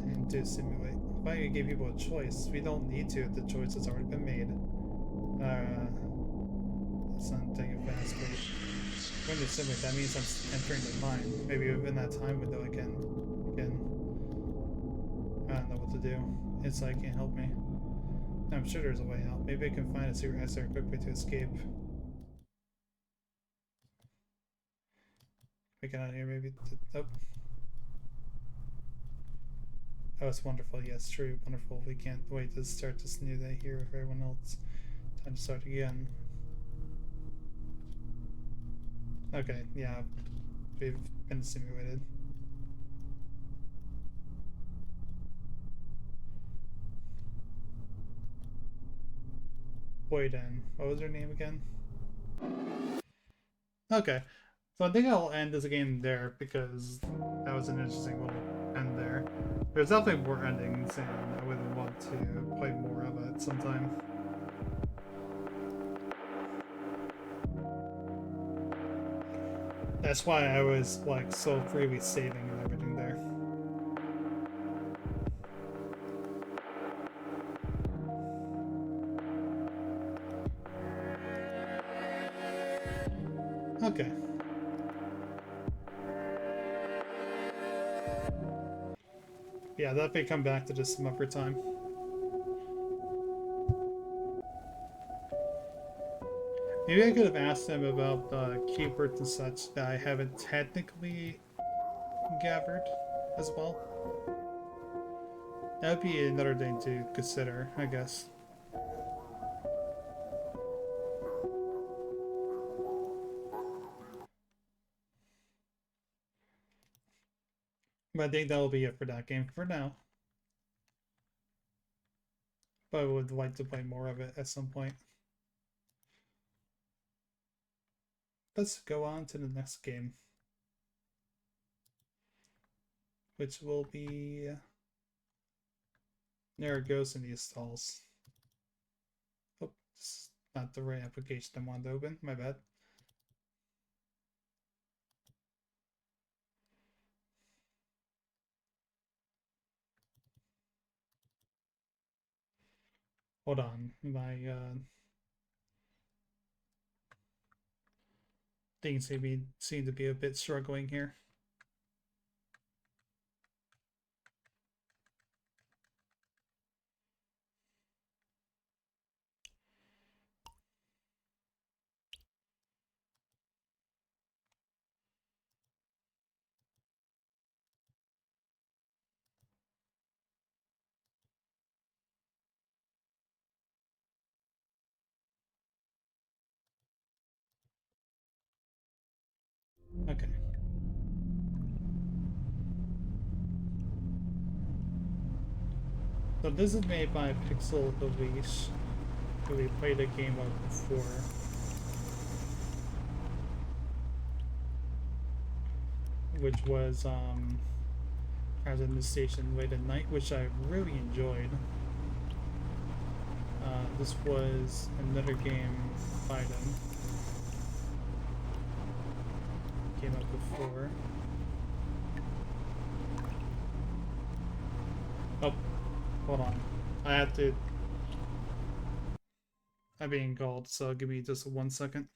and to simulate. If I gave people a choice, we don't need to if the choice has already been made. It's not taking fast, but when you simulate, that means I'm entering the mind. Maybe within that time window I don't know what to do. It's like, can't help me. I'm sure there's a way out. Maybe I can find a secret exit or a quick way to escape. We get out of here, maybe. Nope. Oh, it's wonderful. Yes, true. Wonderful. We can't wait to start this new day here with everyone else. Time to start again. Okay, yeah. We've been simulated. Boyden. What was her name again? Okay. So I think I'll end this game there because that was an interesting little end there. There's definitely more endings and I would want to play more of it sometime. That's why I was like so freely saving and everything there. Okay. Yeah, that may come back to just some upper time. Maybe I could have asked them about keywords and such that I haven't technically gathered as well. That would be another thing to consider, I guess. But I think that'll be it for that game for now. But I would like to play more of it at some point. Let's go on to the next game, which will be There it goes in these stalls. Oh, this is not the right application I wanted to open. My bad. Hold on, my things seem to be a bit struggling here. So this is made by Pixel Police, who we played a game of before. Which was Transit Station Late at Night, which I really enjoyed. This was another game by them. Came up before. Oh, hold on. I have to. I'm being called, so give me just 1 second.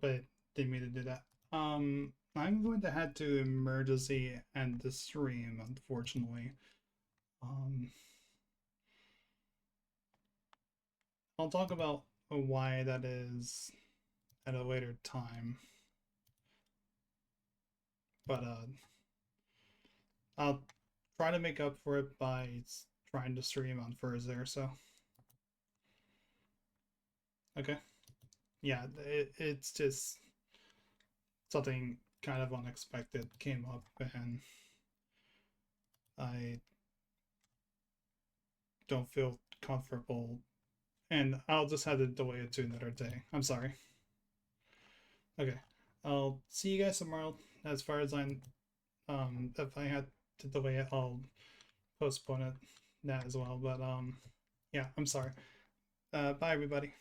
but didn't mean to do that. I'm going to have to emergency end the stream, unfortunately. I'll talk about why that is at a later time. But I'll try to make up for it by trying to stream on Thursday or so. Okay. Yeah, it's just something kind of unexpected came up, and I don't feel comfortable, and I'll just have to delay it to another day. I'm sorry. Okay, I'll see you guys tomorrow. As far as I'm, if I had to delay it, I'll postpone it that as well. But yeah, I'm sorry. Bye everybody.